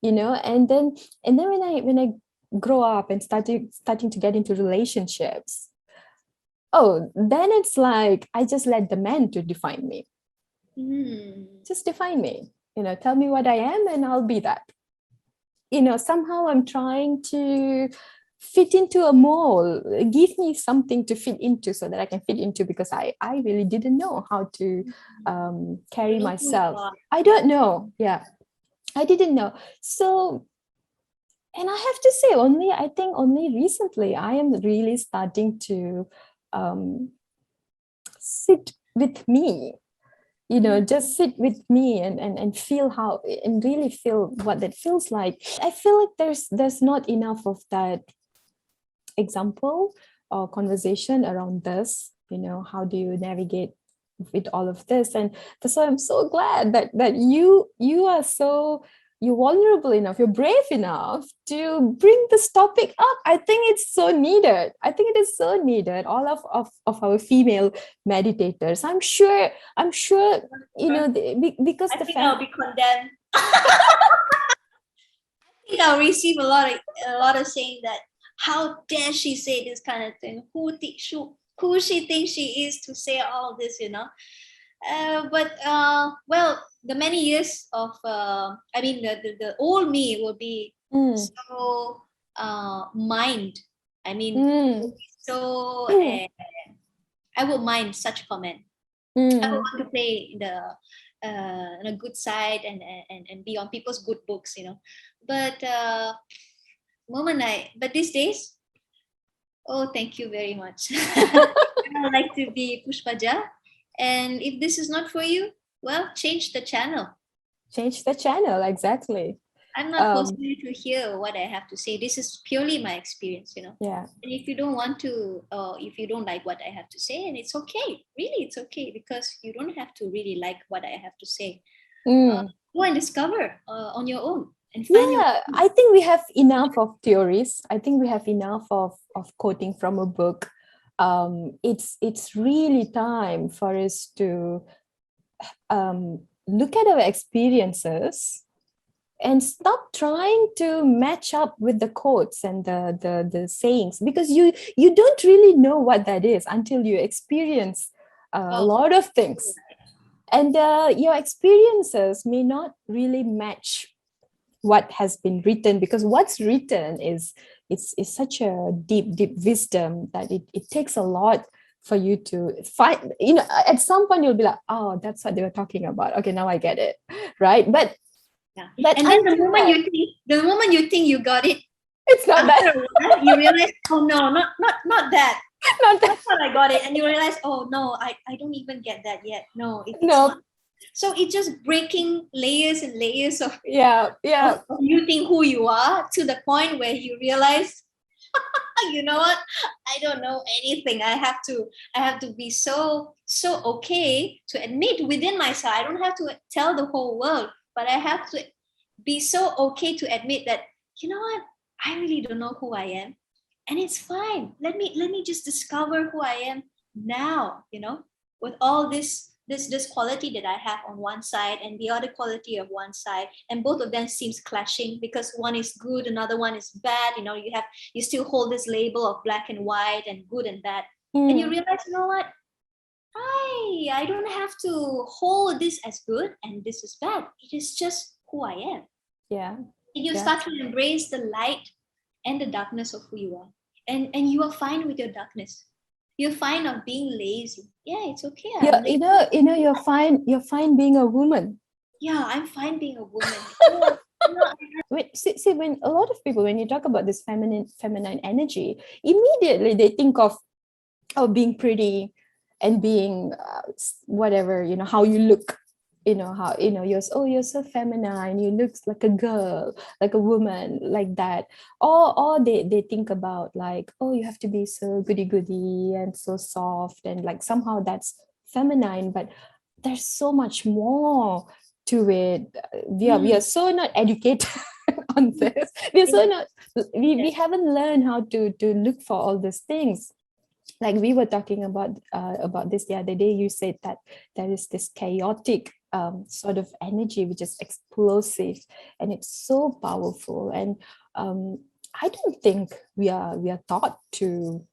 and then when I grow up and starting to get into relationships, oh, then it's like I just let the men to define me. Just define me, tell me what I am and I'll be that. Somehow I'm trying to fit into a mold. Give me something to fit into so that I can fit into, because I really didn't know how to carry myself. I don't know. Yeah, I didn't know. So, and I have to say, I think only recently I am really starting to sit with me, just sit with me and feel how, and really feel what that feels like. I feel like there's not enough of that example or conversation around this. How do you navigate with all of this? And that's why I'm so glad that you are so, you're vulnerable enough, you're brave enough to bring this topic up. I think it's so needed. I think it is so needed. All of our female meditators, I'm sure, because I think I'll be condemned. I think I'll receive a lot of saying that, how dare she say this kind of thing? Who she thinks she is to say all this, but well, the many years of the old me will be so mind. I mean, so I will mind such comment. I will want to play in a good side and be on people's good books, But but these days, oh, thank you very much. I would like to be Pushpaja. And if this is not for you, well, change the channel. Change the channel, exactly. I'm not forcing you to hear what I have to say. This is purely my experience, Yeah. And if you don't want to, if you don't like what I have to say, and it's okay. Really, it's okay, because you don't have to really like what I have to say. Go and discover on your own. And find I think we have enough of theories. I think we have enough of quoting from a book. It's really time for us to look at our experiences and stop trying to match up with the quotes and the sayings, because you don't really know what that is until you experience a lot of things, and your experiences may not really match what has been written, because what's written is such a deep wisdom that it takes a lot for you to find. At some point you'll be like, oh, that's what they were talking about, okay, now I get it, right? But and then the moment you think you got it, it's not that. You realize, oh no, not that. That's what I got it, and you realize, oh no, I don't even get that yet. No, it's not. So it's just breaking layers and layers of of you think who you are, to the point where you realize, you know what? I don't know anything. I have to be so okay to admit within myself. I don't have to tell the whole world, but I have to be so okay to admit that, you know what? I really don't know who I am, and it's fine. Let me just discover who I am now. With all this quality that I have on one side and the other quality of one side, and both of them seems clashing, because one is good, another one is bad. You still hold this label of black and white and good and bad, and you realize, you know what? I don't have to hold this as good and this is bad. It is just who I am. Yeah. And you start to embrace the light and the darkness of who you are. and you are fine with your darkness. You're fine of being lazy. Yeah, it's okay. Yeah, I'm lazy. you're fine being a woman. Yeah, I'm fine being a woman. Yeah, See, when a lot of people, when you talk about this feminine energy, immediately they think of being pretty and being whatever, how you look, how you're so feminine, you look like a girl, like a woman, like that. Or they think about like, oh, you have to be so goody goody and so soft, and like somehow that's feminine, but there's so much more to it. We are so not educated on this. We're so not we haven't learned how to look for all these things. Like we were talking about this the other day. You said that there is this chaotic sort of energy which is explosive, and it's so powerful. And I don't think we are taught to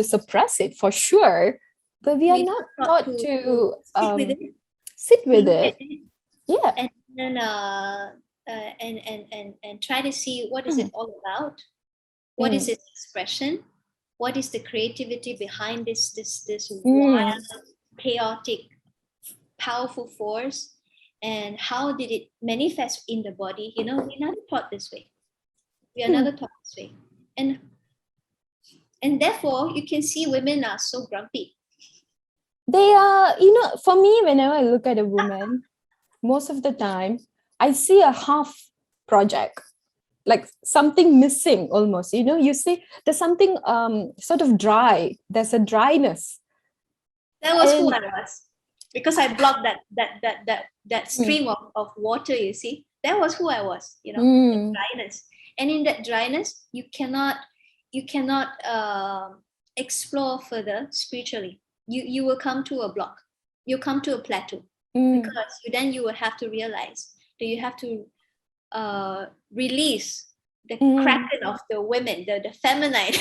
suppress it, for sure, but we are not taught to sit with it. Yeah. And then and try to see what is it all about. What is its expression? What is the creativity behind this wild, chaotic, powerful force? And how did it manifest in the body? We're not taught this way. We are never taught this way. And therefore, you can see women are so grumpy. They are, for me, whenever I look at a woman, most of the time, I see a half project, like something missing almost. You see there's something sort of dry. There's a dryness. That was who I was, because I blocked that stream of water. You see, that was who I was. The dryness, and in that dryness, you cannot explore further spiritually. You will come to a block. You come to a plateau, because then you will have to realize that you have to release the kraken of the women, the feminine.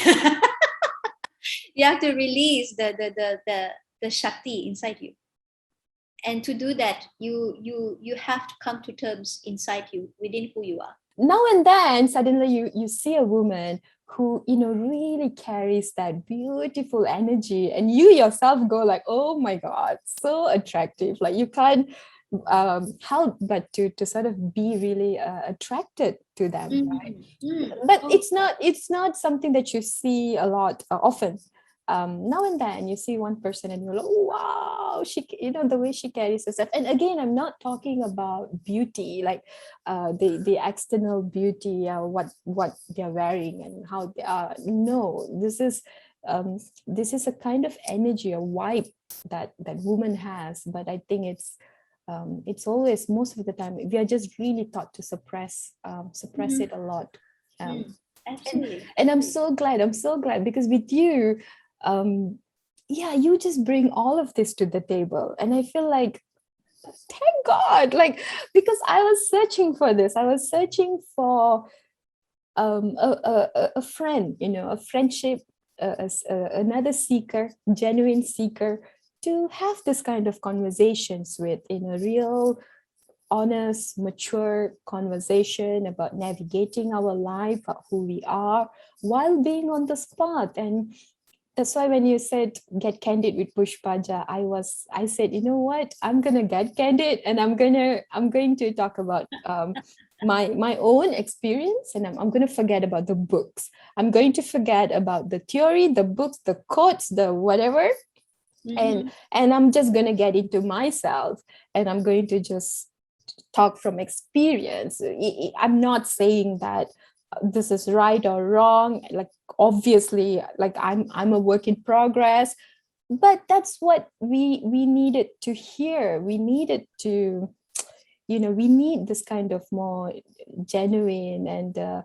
You have to release the Shakti inside you. And to do that, you have to come to terms inside you, within who you are. Now and then, suddenly you see a woman who, really carries that beautiful energy, and you yourself go like, oh my God, so attractive. Like you can't help but to sort of be really attracted to them, right? But it's not something that you see a lot often. Now and then you see one person and you're like, oh, wow, she, the way she carries herself. And again, I'm not talking about beauty, like the external beauty, what they're wearing and how they are. No, this is a kind of energy, a vibe that woman has. But I think it's always, most of the time, we are just really taught to suppress it a lot. Absolutely. And I'm so glad because with you, you just bring all of this to the table, and I feel like, thank God, like, because I was searching for this. I was searching for a friend, a friendship, another seeker, genuine seeker, to have this kind of conversations with, in a real, honest, mature conversation about navigating our life, who we are, while being on the spot. And that's why when you said get candid with Pushpaja, I said, you know what, I'm gonna get candid, and I'm going to talk about my own experience, and I'm gonna forget about the books. I'm going to forget about the theory, the books, the quotes, the whatever. And I'm just gonna get into myself, and I'm going to just talk from experience. I'm not saying that this is right or wrong. Like, obviously, like I'm a work in progress, but that's what we needed to hear. We needed to, we need this kind of more genuine and a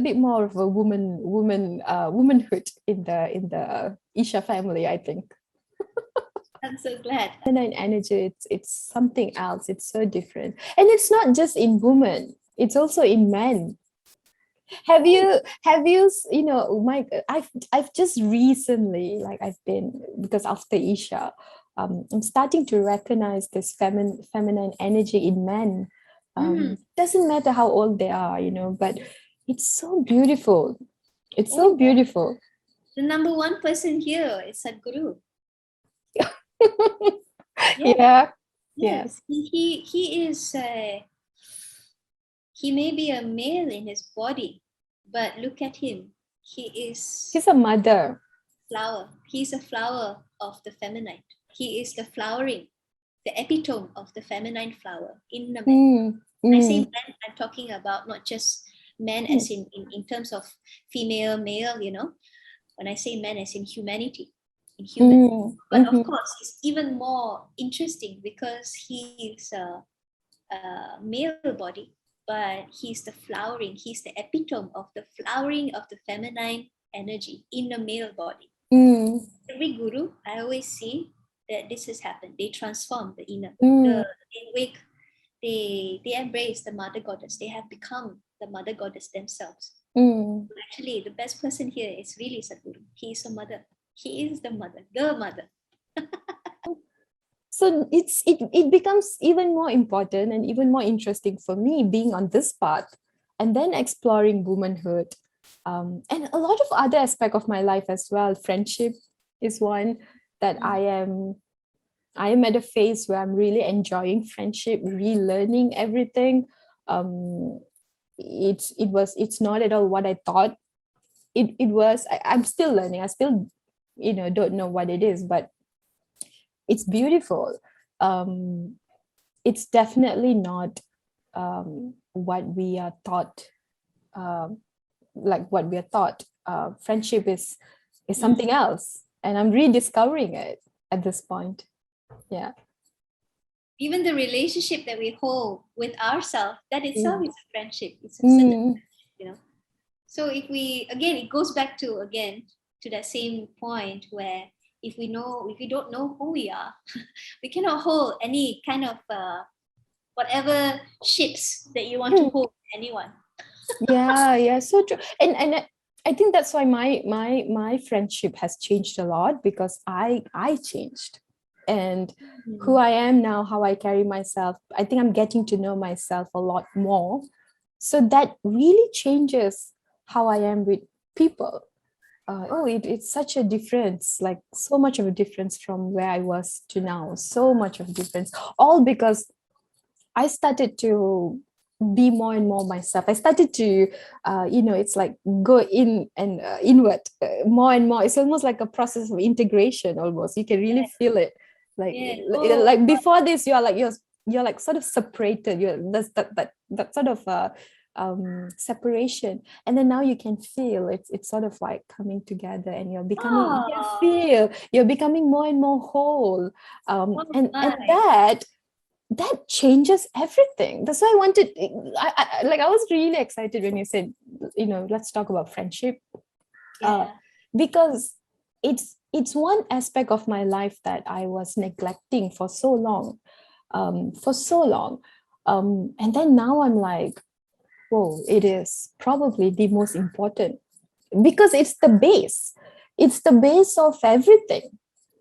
bit more of a womanhood in the Isha family, I think. I'm so glad. Feminine energy, it's something else. It's so different, and it's not just in women. It's also in men. Have you Mike, I've just recently, like, I've been, because after Isha, I'm starting to recognize this feminine energy in men. Doesn't matter how old they are, but it's so beautiful. It's Oh, so beautiful. the number one person here is Sadhguru. Yeah. Yeah. Yes. He is. He may be a male in his body, but look at him. He is He's a mother. flower. He's a flower of the feminine. He is the flowering, the epitome of the feminine flower in the man. Mm, I say mm, man, I'm talking about not just men mm, as in terms of female, male, when I say men as in humanity, in human. mm, But of mhm, course, it's even more interesting because he is a male body, but he's the flowering, he's the epitome of the flowering of the feminine energy in a male body. mm, Every guru, I always see that this has happened. They transform the inner, mm, they wake, they embrace the mother goddess. They have become the mother goddess themselves. mm. Actually, the best person here is really Sadhguru. He is a mother. He is the mother, the mother. So it becomes even more important and even more interesting for me being on this path and then exploring womanhood, and a lot of other aspect of my life as well. Friendship is one that I am at a phase where I'm really enjoying friendship, relearning everything. um it's not at all what I thought it was. I'm still learning. I still don't know what it is, but it's beautiful. um it's definitely not what we are taught, um like what we are taught. Friendship is something else, and I'm rediscovering it at this point. Yeah. Even the relationship that we hold with ourselves, that itself Mm. is a friendship. It's a certain, Mm. you know. So if we, again, it goes back to, again, to that same point where if we don't know who we are, we cannot hold any kind of whatever ships that you want to Mm. hold anyone. Yeah, so true. And I think that's why my friendship has changed a lot, because I changed. And who I am now, how I carry myself, I think I'm getting to know myself a lot more. So that really changes how I am with people. It's such a difference, like so much of a difference from where I was to now. So much of a difference, all because I started to be more and more myself. I started to, it's like go in and inward more and more. It's almost like a process of integration. Almost, you can really feel it. Like, Yeah. Oh, like before this, you're like sort of separated. You're that's that sort of separation, and then now you can feel it's sort of like coming together, and you can oh, feel you're becoming more and more whole, oh and my. that changes everything. That's why I wanted. I was really excited when you said, let's talk about friendship, uh, Yeah. because it's one aspect of my life that I was neglecting for so long, and then now I'm like, whoa, it is probably the most important, because it's the base. It's the base of everything.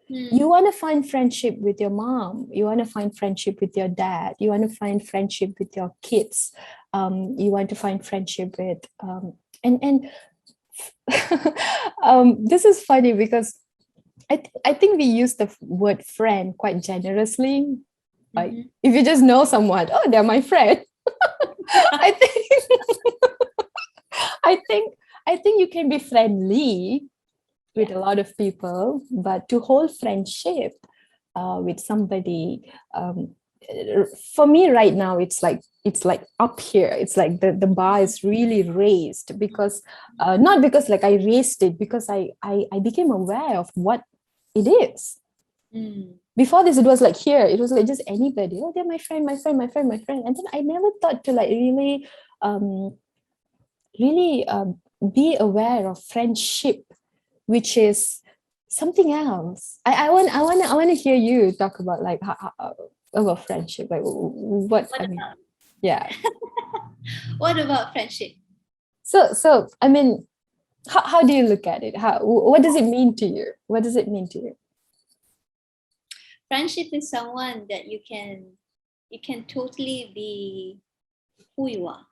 You want to find friendship with your mom, you want to find friendship with your dad, you want to find friendship with your kids, you want to find friendship with and this is funny because I think we use the word friend quite generously. Like, if you just know someone, oh, they're my friend. I think I think I think you can be friendly with a lot of people, but to hold friendship with somebody, for me right now, it's like up here. It's like the bar is really raised, because not because like I raised it, because I became aware of what it is. Before this, it was like here, it was like just anybody. Oh, they're my friend, my friend, my friend, my friend. And then I never thought to like um, really be aware of friendship, which is something else. I want to hear you talk about like about friendship, like what What I mean. about Yeah. what about friendship? So I mean, how do you look at it? What does it mean to you? What does it mean to you? Friendship is someone that you can totally be who you are.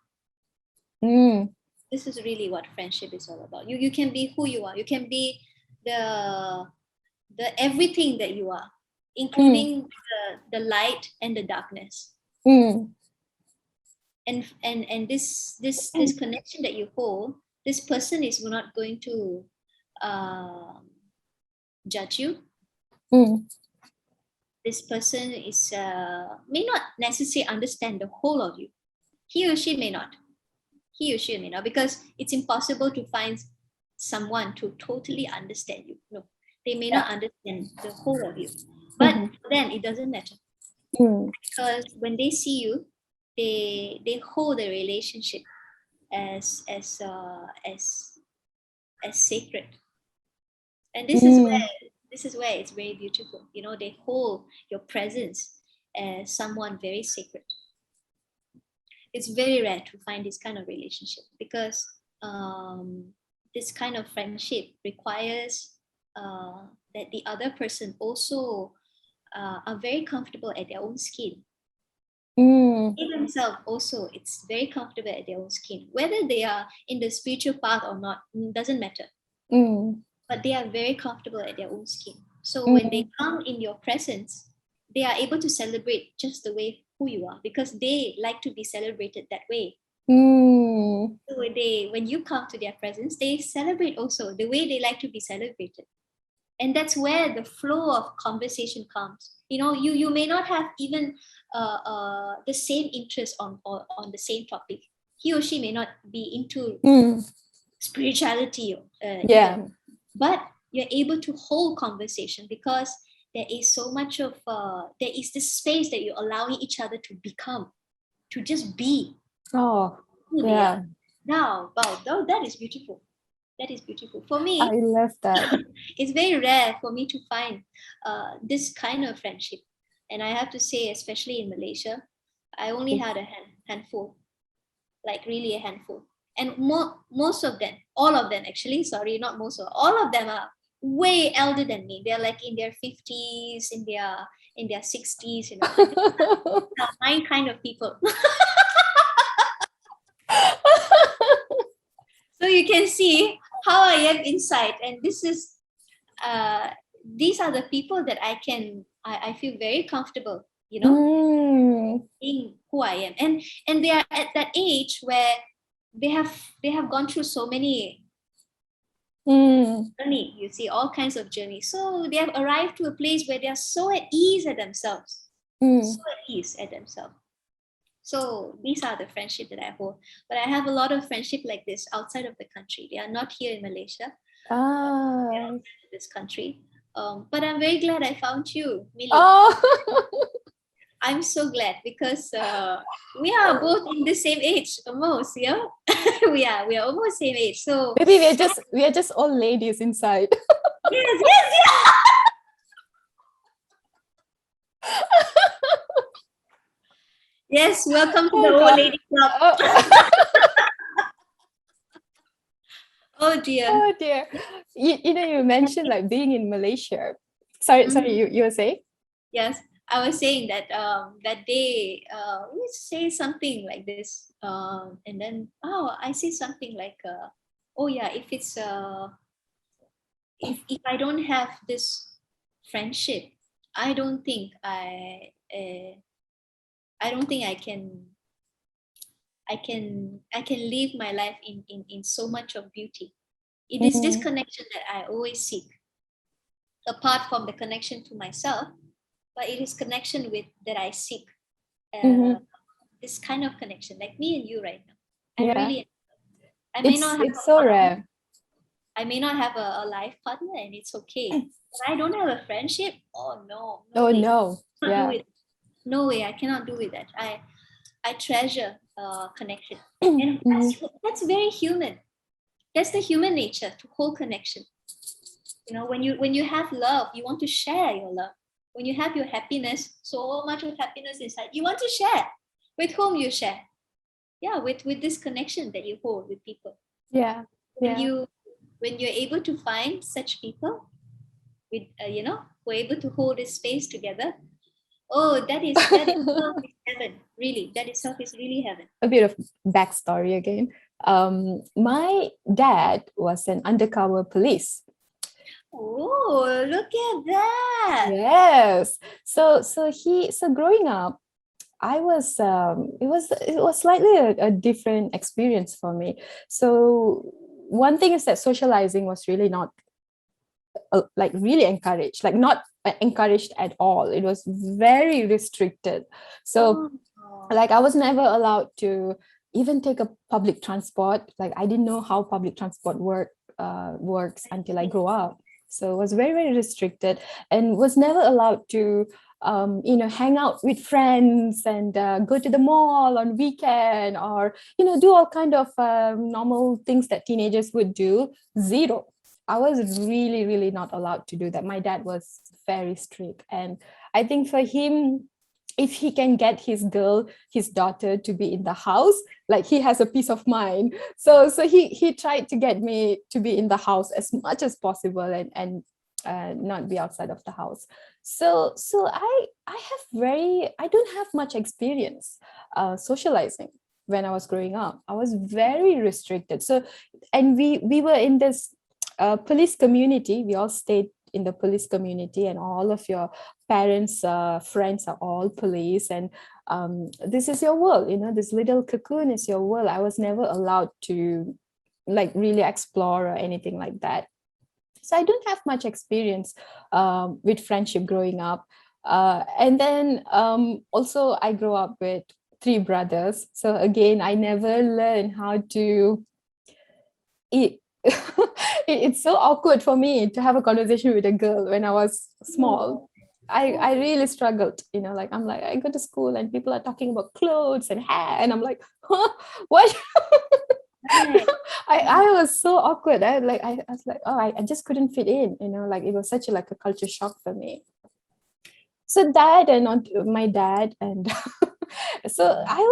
Mm. This is really what friendship is all about. You can be who you are. You can be the everything that you are, including the light and the darkness. Mm. And this connection that you hold, this person is not going to judge you. Mm. This person is may not necessarily understand the whole of you. He or she may not. Because it's impossible to find someone to totally understand you. No, they may not understand the whole of you. But for them, it doesn't matter. Because when they see you, they hold the relationship as sacred. And this is where it's very beautiful. They hold your presence as someone very sacred. It's very rare to find this kind of relationship, because this kind of friendship requires that the other person also are very comfortable at their own skin. They themselves also, it's very comfortable at their own skin. Whether they are in the spiritual path or not, doesn't matter. But they are very comfortable at their own skin. So when they come in your presence, they are able to celebrate just the way who you are, because they like to be celebrated that way. So when you come to their presence, they celebrate also the way they like to be celebrated. And that's where the flow of conversation comes. You may not have even the same interest on the same topic. He or she may not be into spirituality, either. But you're able to hold conversation, because there is so much of there is this space that you're allowing each other to become, to just be. Oh, yeah. Now, wow, that is beautiful. That is beautiful. For me, I love that. It's very rare for me to find this kind of friendship. And I have to say, especially in Malaysia, I only had a handful, like really a handful. And most of them, all of them actually, sorry, not most of, all of them are way elder than me. They're like in their 50s, in their 60s, my kind of people. So you can see how I am inside, and this is these are the people that I feel very comfortable, being who I am, and they are at that age where they have gone through so many journey. You see, all kinds of journeys. So they have arrived to a place where they are so at ease at themselves, So these are the friendship that I hold. But I have a lot of friendship like this outside of the country. They are not here in Malaysia. They are outside of this country. But I'm very glad I found you, Millie. I'm so glad, because we are both in the same age, almost. we are almost same age. So maybe we are just all ladies inside. Yes. Yes, welcome to the old lady club. Oh dear. You mentioned like being in Malaysia. Sorry, you were saying? Yes, I was saying that that day we say something like this, and then I say something like, oh yeah, if it's if I don't have this friendship, I don't think I can live my life in so much of beauty. It is this connection that I always seek, apart from the connection to myself, but it is connection with that I seek. This kind of connection, like me and you right now. It's so rare. I may not have a life partner, and it's okay. But I don't have a friendship. Oh no. No. Yeah. No way, I cannot do with that. I treasure connection, and that's very human. That's the human nature, to hold connection. When you have love, you want to share your love. When you have your happiness, so much of happiness inside, you want to share. With whom you share? Yeah, with this connection that you hold with people. Yeah. When you're able to find such people with who are able to hold this space together, that itself is heaven. Really, that itself is really heaven. A bit of backstory again. My dad was an undercover police. Oh, look at that. Yes. So growing up, I was it was slightly a different experience for me. So one thing is that socializing was really not like really encouraged, like not encouraged at all. It was very restricted. So Oh. like I was never allowed to even take a public transport. Like I didn't know how public transport works until I grew up. So it was very, very restricted, and was never allowed to hang out with friends and go to the mall on weekend, or do all kind of normal things that teenagers would do. Zero. I was really, really not allowed to do that. My dad was very strict, and I think for him, if he can get his daughter to be in the house, like he has a peace of mind. So he tried to get me to be in the house as much as possible, and not be outside of the house. So I don't have much experience socializing. When I was growing up, I was very restricted. So, and we were in this police community. We all stayed in the police community, and all of your parents friends are all police, and this is your world, this little cocoon is your world. I was never allowed to like really explore or anything like that. So I don't have much experience with friendship growing up. And then also I grew up with three brothers, so again I never learned how to eat. It's so awkward for me to have a conversation with a girl when I was small. I really struggled, like I'm like, I go to school and people are talking about clothes and hair, and I'm like, huh, what? Right. I was so awkward. I was like, oh, I just couldn't fit in, like it was such a culture shock for me. So dad and my dad, and so I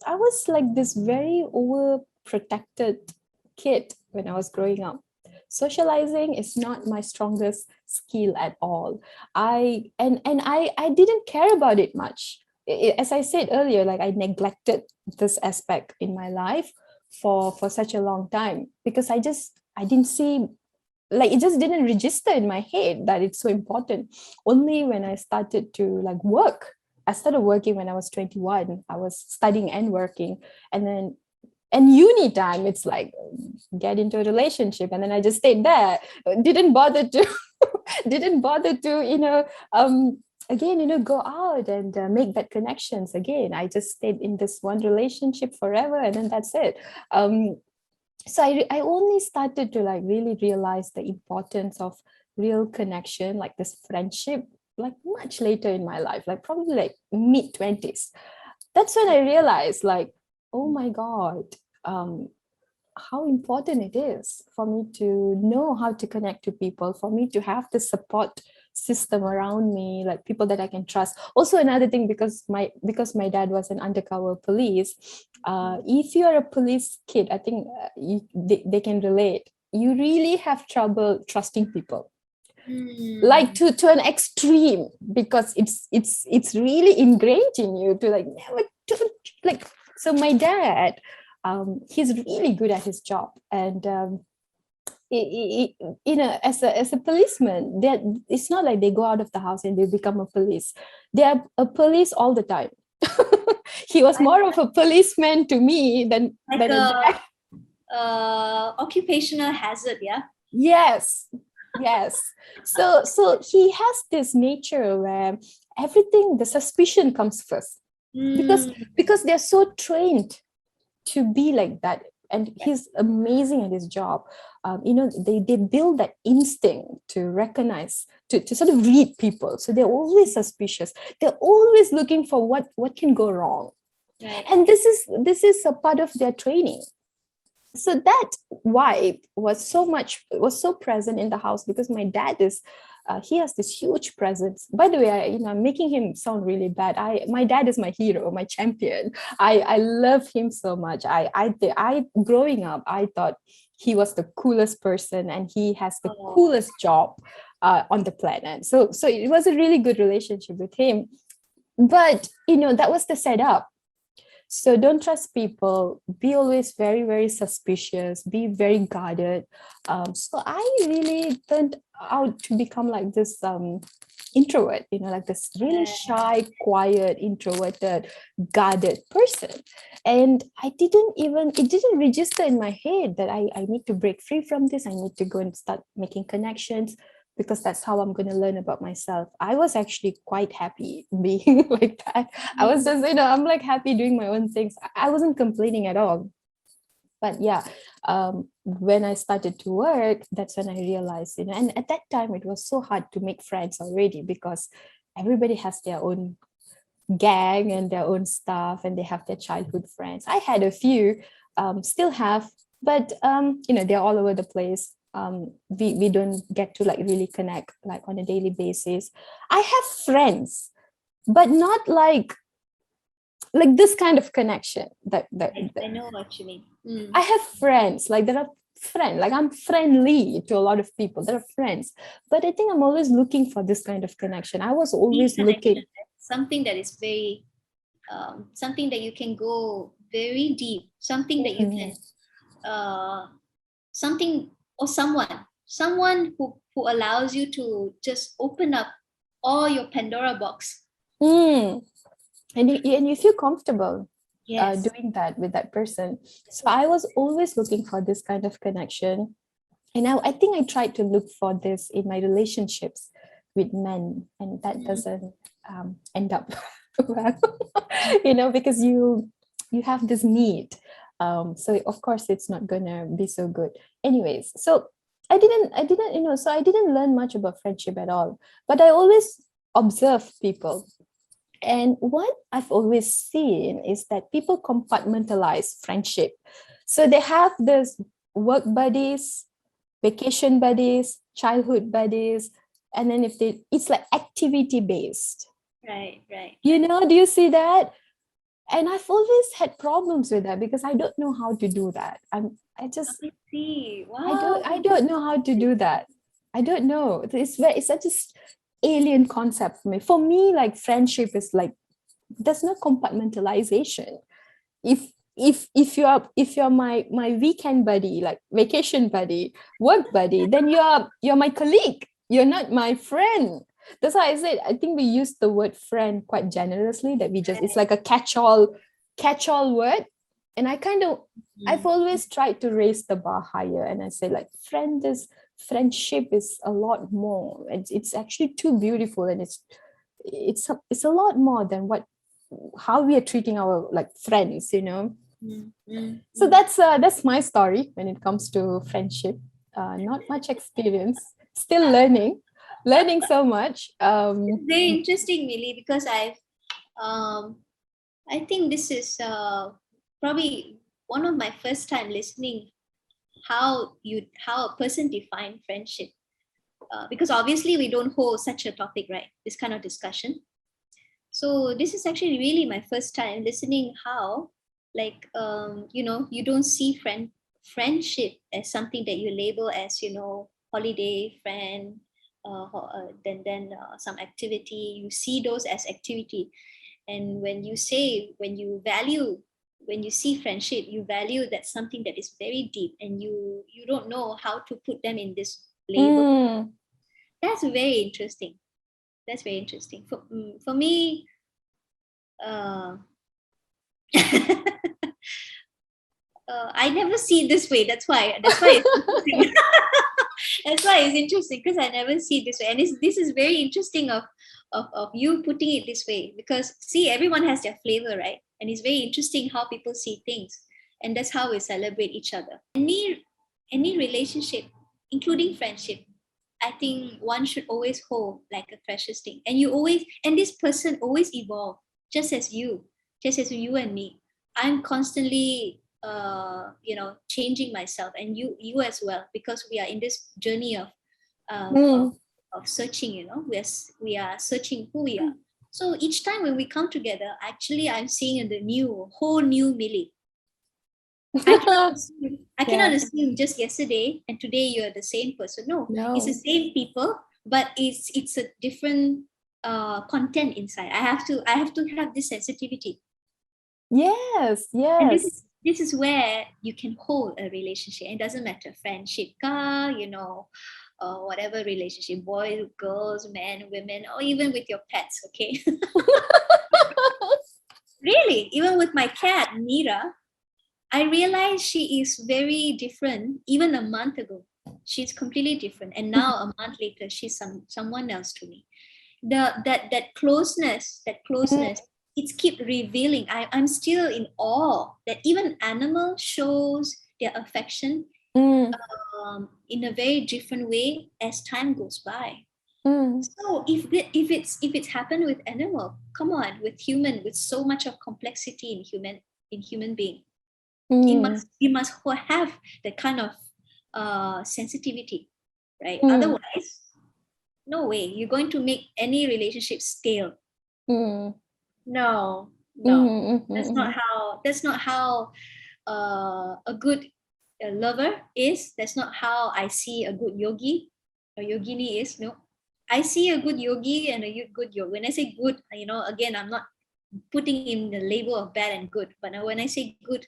was like this very overprotected kid when I was growing up. Socializing is not my strongest skill at all. I didn't care about it much. As I said earlier, like I neglected this aspect in my life for such a long time, because I didn't see, like it just didn't register in my head that it's so important. Only when I started to like work, I started working when I was 21. I was studying and working, and then and uni time, it's like get into a relationship, and then I just stayed there, didn't bother to didn't bother to again go out and make that connections again. I just stayed in this one relationship forever, and then that's it. So I only started to like really realize the importance of real connection, like this friendship, like much later in my life, like probably like mid-20s. That's when I realized, like, oh my God, how important it is for me to know how to connect to people, for me to have the support system around me, like people that I can trust. Also another thing, because my dad was an undercover police, if you're a police kid, I think they can relate. You really have trouble trusting people, like to an extreme, because it's really ingrained in you to like never to, like. So my dad, he's really good at his job, and as a policeman, that it's not like they go out of the house and they become a police. They are a police all the time. He was more of a policeman to me Like than a dad. occupational hazard, yeah. Yes, yes. So he has this nature where everything, the suspicion comes first, because Mm. because they're so trained to be like that, and he's amazing at his job. They build that instinct to recognize, to sort of read people, so they're always suspicious. They're always looking for what can go wrong. Right. And this is a part of their training. So that vibe was so present in the house, because my dad is he has this huge presence. By the way, I'm making him sound really bad. My dad is my hero, my champion. I love him so much. I growing up, I thought he was the coolest person, and he has the coolest job on the planet. So it was a really good relationship with him. But that was the setup. So don't trust people. Be always very, very suspicious. Be very guarded. So I really turned out to become like this introvert, like this really shy, quiet, introverted, guarded person. And it didn't register in my head that I need to break free from this. I need to go and start making connections, because that's how I'm going to learn about myself. I was actually quite happy being like that. I was just, I'm like happy doing my own things. I wasn't complaining at all. But yeah, when I started to work, that's when I realized, and at that time it was so hard to make friends already, because everybody has their own gang and their own stuff, and they have their childhood friends. I had a few, still have, but they're all over the place. We don't get to like really connect like on a daily basis. I have friends, but not like this kind of connection that I know what you mean. I have friends, like there are friends, like I'm friendly to a lot of people. There are friends, but I think I'm always looking for this kind of connection. I was always looking. Something that is very, something that you can go very deep, something that you can, something or someone who allows you to just open up all your Pandora box. And you feel comfortable Yes. doing that with that person. So I was always looking for this kind of connection. And I think I tried to look for this in my relationships with men, and that doesn't end up well, because you have this need. So of course it's not gonna be so good. Anyways, so I didn't, so I didn't learn much about friendship at all. But I always observe people. And what I've always seen is that people compartmentalize friendship. So they have this work buddies, vacation buddies, childhood buddies, and then it's like activity based. Right. Do you see that? And I've always had problems with that, because I don't know how to do that. I see. Wow. I don't know how to do that. I don't know. It's such a alien concept for me. For me, like friendship is like, there's no compartmentalization. If you're my weekend buddy, like vacation buddy, work buddy, then you're my colleague. You're not my friend. That's why I said I think we use the word friend quite generously, that it's like a catch-all word. And I've always tried to raise the bar higher, and I say like friendship is a lot more. It's actually too beautiful, and it's a lot more than how we are treating our like friends. So that's my story when it comes to friendship. Not much experience, still learning so much. Very interesting, Millie, because I think this is probably one of my first time listening how a person define friendship, because obviously we don't hold such a topic, right? This kind of discussion. So this is actually really my first time listening how, like, you don't see friendship as something that you label as, holiday friend, then some activity. You see those as activity. And when you see friendship, you value that something that is very deep, and you don't know how to put them in this label. That's very interesting. For me, I never see it this way. That's why it's interesting. That's why it's interesting, because I never see it this way. And this is very interesting of you putting it this way, because see, everyone has their flavor, right? And it's very interesting how people see things. And that's how we celebrate each other. Any relationship, including friendship, I think one should always hold like a precious thing. And this person always evolve, just as you and me. I'm constantly changing myself, and you as well, because we are in this journey of searching. We are searching who we are. So each time when we come together, actually I'm seeing whole new Millie. I cannot assume just yesterday and today you're the same person. No. It's the same people, but it's a different content inside. I have to have this sensitivity. Yes, And yes. this is where you can hold a relationship. It doesn't matter friendship, whatever relationship, boys, girls, men, women, or even with your pets. Okay, really, even with my cat Mira, I realized she is very different. Even a month ago, she's completely different, and now a month later, she's someone else to me. That closeness, it's keep revealing. I'm still in awe that even animal shows their affection Mm, in a very different way as time goes by. mm, So if it's happened with animal, come on, with human, with so much of complexity in human being, mm, you must have that kind of sensitivity, right? mm, Otherwise, no way you're going to make any relationship stale. mm, No, mm, no, mm, that's mm, not how. That's not how a good lover is. That's not how I see a good yogi or yogini is. No, I see a good yogi and a good yogi. When I say good, again, I'm not putting in the label of bad and good. But when I say good,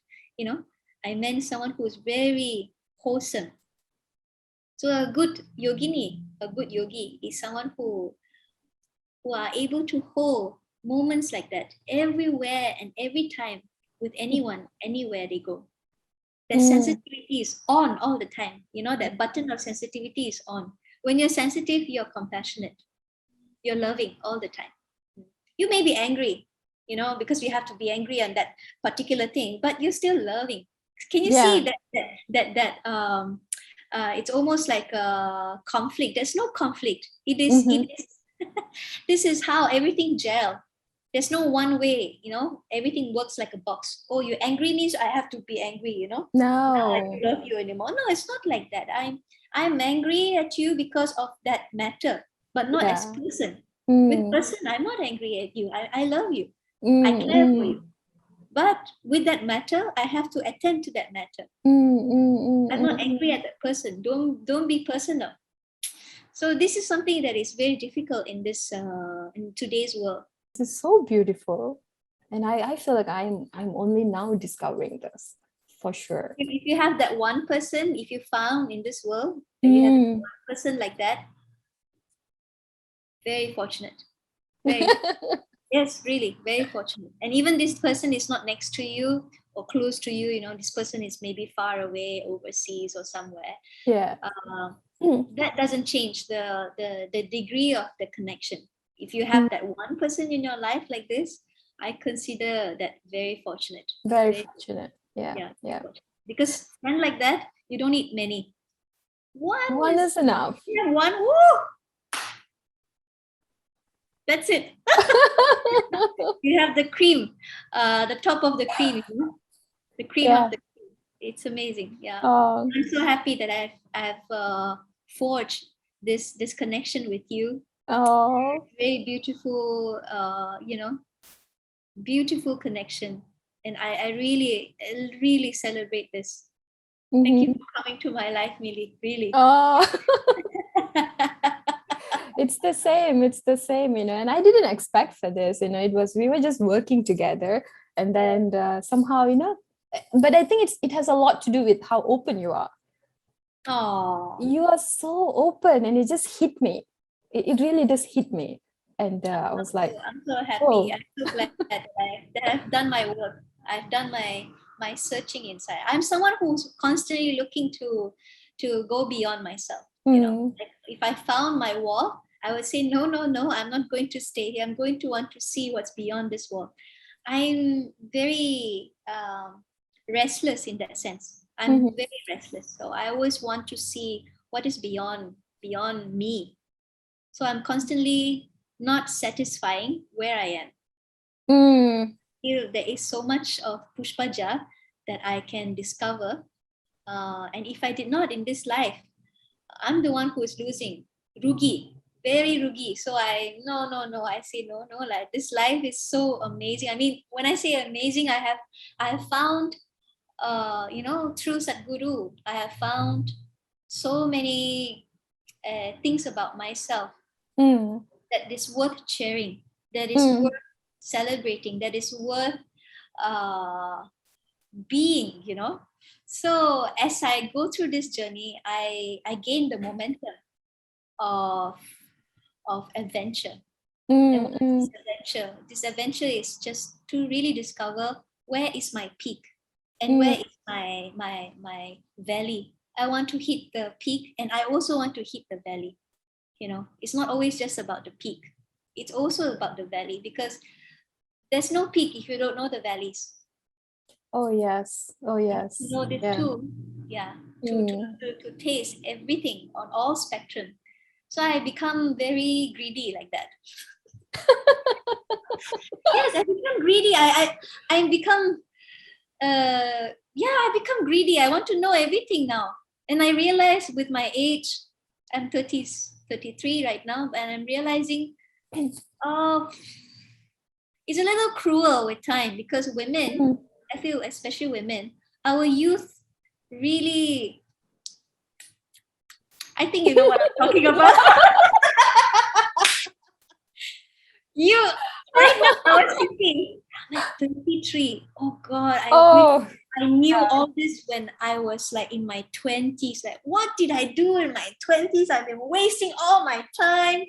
I meant someone who is very wholesome. So a good yogini, a good yogi is someone who are able to hold moments like that everywhere and every time with anyone, anywhere they go. That mm. sensitivity is on all the time. That button of sensitivity is on. When you're sensitive, you're compassionate. You're loving all the time. You may be angry, because we have to be angry on that particular thing, but you're still loving. Can you see Yeah. that it's almost like a conflict? There's no conflict. It Mm-hmm. is this is how everything gel. There's no one way, everything works like a box. Oh, you're angry means I have to be angry, now I No. don't love you anymore. No, it's not like that. I'm angry at you because of that matter, but not as Yeah. person. With Mm, person, I'm not angry at you. I love you. I mm, care for you. mm, But with that matter, I have to attend to that matter. mm, mm, I'm mm, not mm. angry at that person. Don't be personal. So this is something that is very difficult in today's world. This is so beautiful. And I feel like I'm only now discovering this for sure. If you have that one person, if you found in this world that you have Mm. one person like that, very fortunate. Very, yes, really, very fortunate. And even this person is not next to you or close to you, this person is maybe far away, overseas or somewhere. Yeah. Uh, Mm, that doesn't change the degree of the connection. If you mm. have that one person in your life like this, I consider that very fortunate. Very Very, fortunate. Yeah. yeah, very Yeah. fortunate. Because friend like that, you don't need many. One One is is enough. you have one. Woo, that's it. You have the cream, the top of the cream. The cream of Yeah. the cream. It's amazing. Yeah, Oh, I'm so happy that I've forged this connection with you. oh. Very beautiful, beautiful connection, and I really celebrate this. Thank you Mm-hmm. for coming to my life, Millie. Really. Oh. It's the same. It's the same, and I didn't expect for this. It was, we were just working together, and then somehow, but I think it has a lot to do with how open you are. Oh, You are so open, and it just hit me. It really just hit me. And I was like, I'm so happy. whoa. I'm so glad that I've done my work. I've done my searching inside. I'm someone who's constantly looking to go beyond myself. Mm, Like if I found my wall, I would say no, no, no. I'm not going to stay here. I'm going to want to see what's beyond this wall. I'm very restless in that sense. I'm mhm, very restless. So I always want to see what is beyond me. So I'm constantly not satisfying where I am. mm, Still, there is so much of Pushpaja that I can discover. And if I did not in this life, I'm the one who is losing. Rugi, very rugi. So no, no, no. I say no, no. Like this life is so amazing. I mean, when I say amazing, I have found, through Sadhguru, I have found so many things about myself mm, that is worth sharing, that is mm, worth celebrating, that is worth being, So as I go through this journey, I gain the momentum of adventure. And what is this adventure? This adventure is just to really discover where is my peak and where is my valley. I want to hit the peak and I also want to hit the valley. It's not always just about the peak. It's also about the valley, because there's no peak if you don't know the valleys. Oh yes. You know this too. Yeah. To taste everything on all spectrum. So I become very greedy like that. Yes, I become greedy. I become I become greedy. I want to know everything now. And I realize with my age, I'm 33 right now, and I'm realizing it's a little cruel with time, because women, I feel, especially women, our youth really, I think you know what I'm talking about. Right now I was thinking, I'm like 23. Oh God, I knew all this when I was like in my 20s. Like, what did I do in my 20s? I've been wasting all my time.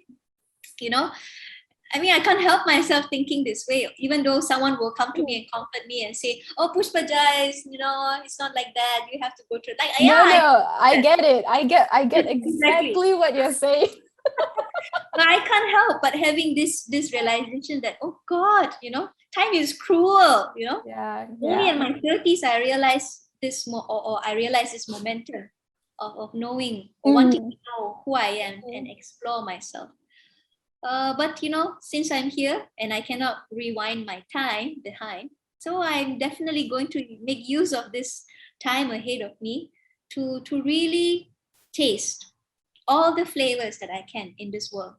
I mean, I can't help myself thinking this way, even though someone will come to me and comfort me and say, "Oh, Pushpaja is, it's not like that. You have to go through." Like, I get it. I get Exactly what you're saying. But I can't help but having this realization that, oh God, time is cruel. Only in my 30s I realized this or I realized this momentum of knowing or wanting to know who I am and explore myself. But since I'm here and I cannot rewind my time behind, so I'm definitely going to make use of this time ahead of me to really taste all the flavors that I can in this world.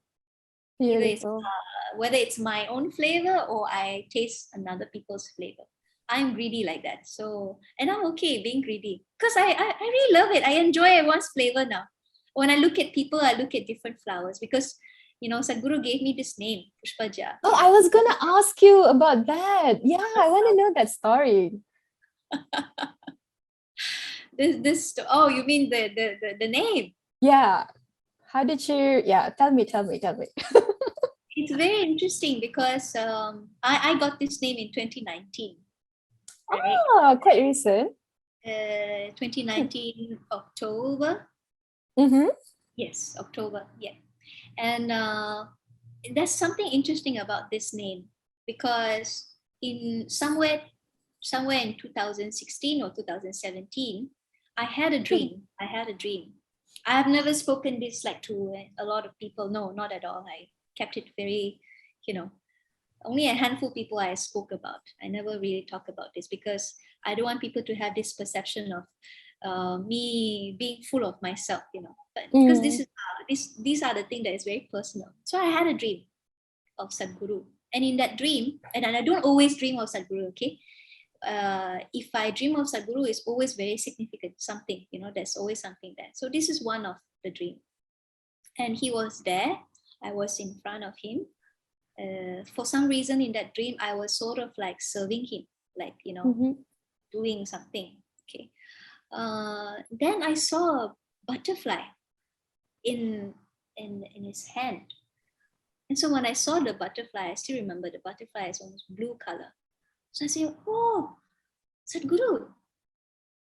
Whether it's my own flavor or I taste another people's flavor. I'm greedy like that. So, and I'm okay being greedy because I really love it. I enjoy everyone's flavor now. When I look at people, I look at different flowers because, Sadhguru gave me this name, Pushpaja. Oh, I was going to ask you about that. Yeah, I want to know that story. You mean the name? Yeah. How did you, tell me. It's very interesting because I got this name in 2019. Right? Oh, quite recent. 2019 October. Yes, October. Yeah. And there's something interesting about this name because in somewhere in 2016 or 2017, I had a dream. I have never spoken this like to a lot of people. No, not at all. I kept it very, only a handful of people I spoke about. I never really talk about this because I don't want people to have this perception of me being full of myself, But because these are the things that is very personal. So I had a dream of Sadhguru, and in that dream, and I don't always dream of Sadhguru, okay. If I dream of Sadhguru, it's always very significant, something, there's always something there. So this is one of the dream. And he was there. I was in front of him. For some reason in that dream, I was sort of like serving him, like, doing something. Okay. Then I saw a butterfly in his hand. And so when I saw the butterfly, I still remember the butterfly is almost blue color. So I said, oh, Sadhguru,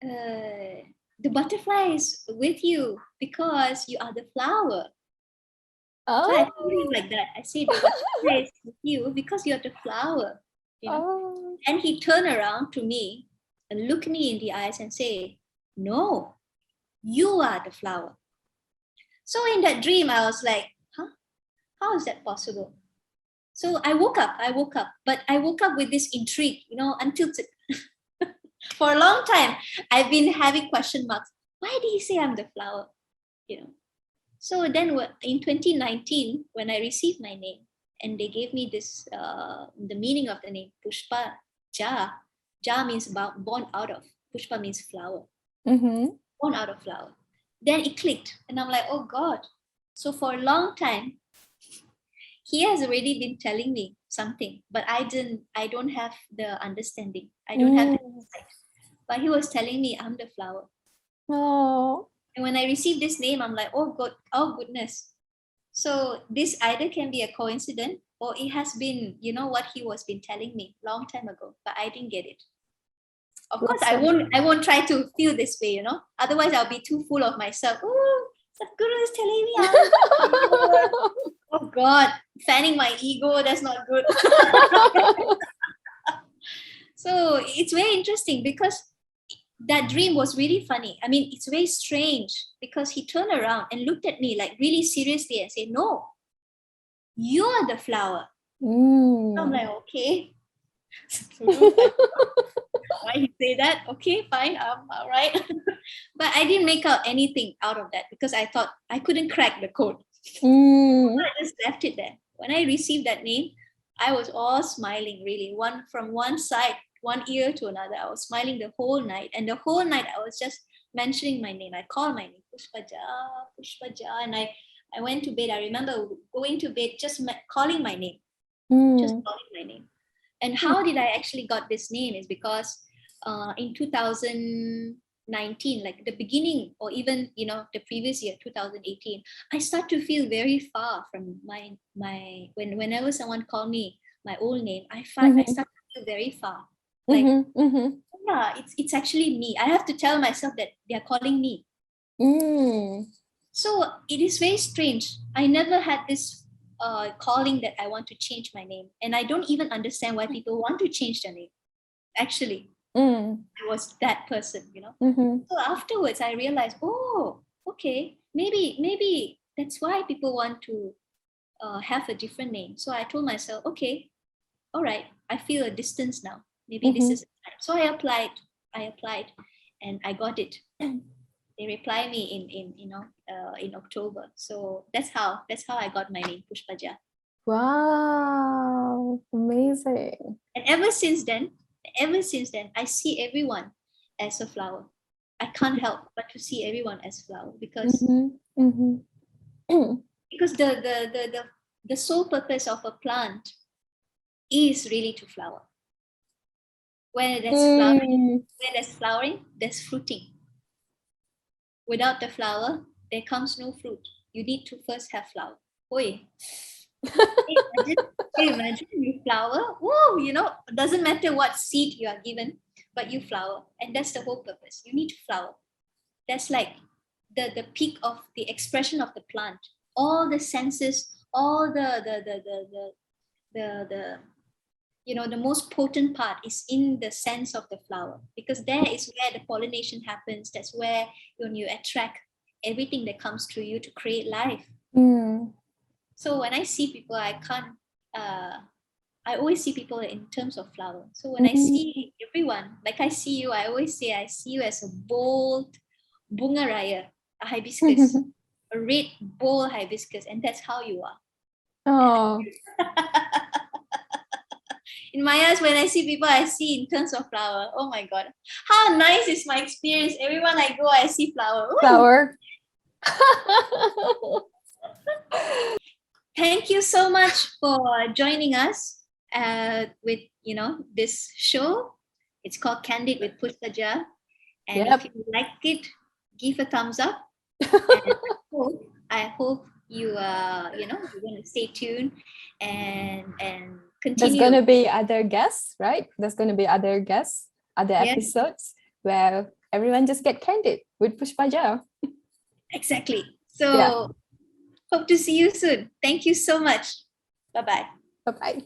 the butterfly is with you because you are the flower. Oh. So I told him like that. I said, the butterfly is with you because you're the flower. And he turned around to me and looked me in the eyes and say, no, you are the flower. So in that dream, I was like, huh? How is that possible? So I woke up, but I woke up with this intrigue, until for a long time, I've been having question marks. Why did he say I'm the flower? So then in 2019, when I received my name and they gave me this, the meaning of the name, Pushpaja. Ja means born out of. Pushpa means flower. Born out of flower. Then it clicked and I'm like, oh God. So for a long time, he has already been telling me something, but I don't have the understanding. I don't have the insight. But he was telling me I'm the flower. Oh. And when I received this name, I'm like, oh God, oh goodness. So this either can be a coincidence or it has been, what he was been telling me long time ago, but I didn't get it. Of course, I won't try to feel this way, Otherwise, I'll be too full of myself. Oh, Sadhguru is telling me oh God, fanning my ego, that's not good. So it's very interesting because that dream was really funny. I mean, it's very strange because he turned around and looked at me like really seriously and said, no, you're the flower. I'm like, okay. Why he say that? Okay, fine, all right. But I didn't make out anything out of that because I thought I couldn't crack the code. So I just left it there. When I received that name, I was all smiling, really. From one side, one ear to another. I was smiling the whole night. And the whole night, I was just mentioning my name. I called my name, Pushpaja, Pushpaja. And I went to bed. I remember going to bed, just calling my name. Just calling my name. And how did I actually got this name is because in 2019, like the beginning, or even the previous year, 2018, I start to feel very far from my whenever someone called me my old name, I start to feel very far. Like yeah, it's actually me. I have to tell myself that they're calling me. So it is very strange. I never had this calling that I want to change my name, and I don't even understand why people want to change their name. Actually, I was that person, So afterwards, I realized, oh, okay, maybe that's why people want to have a different name. So I told myself, okay, all right, I feel a distance now. Maybe this is the time. So I applied, and I got it. They reply me in October. So that's how I got my name, Pushpaja. Wow, amazing. And ever since then, I see everyone as a flower. I can't help but to see everyone as flower because because the sole purpose of a plant is really to flower. Where there's flowering, there's fruiting. Without the flower, there comes no fruit. You need to first have flower. Oi. Imagine you flower. Whoa, doesn't matter what seed you are given, but you flower. And that's the whole purpose. You need to flower. That's like the peak of the expression of the plant. All the senses, all the most potent part is in the sense of the flower, because there is where the pollination happens. That's where when you attract everything that comes to you to create life. So when I see people, I always see people in terms of flower. So when I see everyone, like I see you, I always say I see you as a bold bunga raya, a hibiscus, a red bold hibiscus, and that's how you are. Oh. In my eyes, when I see people, I see in terms of flower. Oh my God. How nice is my experience. Everyone I go, I see flower. Ooh. Flower. Thank you so much for joining us with, this show. It's called Candid with Pushpaja. And if you like it, give a thumbs up. And I hope you you're going to stay tuned and continue. There's going to be other guests, right? There's going to be other guests, other episodes where everyone just get candid with Pushpaja. Exactly. So hope to see you soon. Thank you so much. Bye-bye. Bye-bye.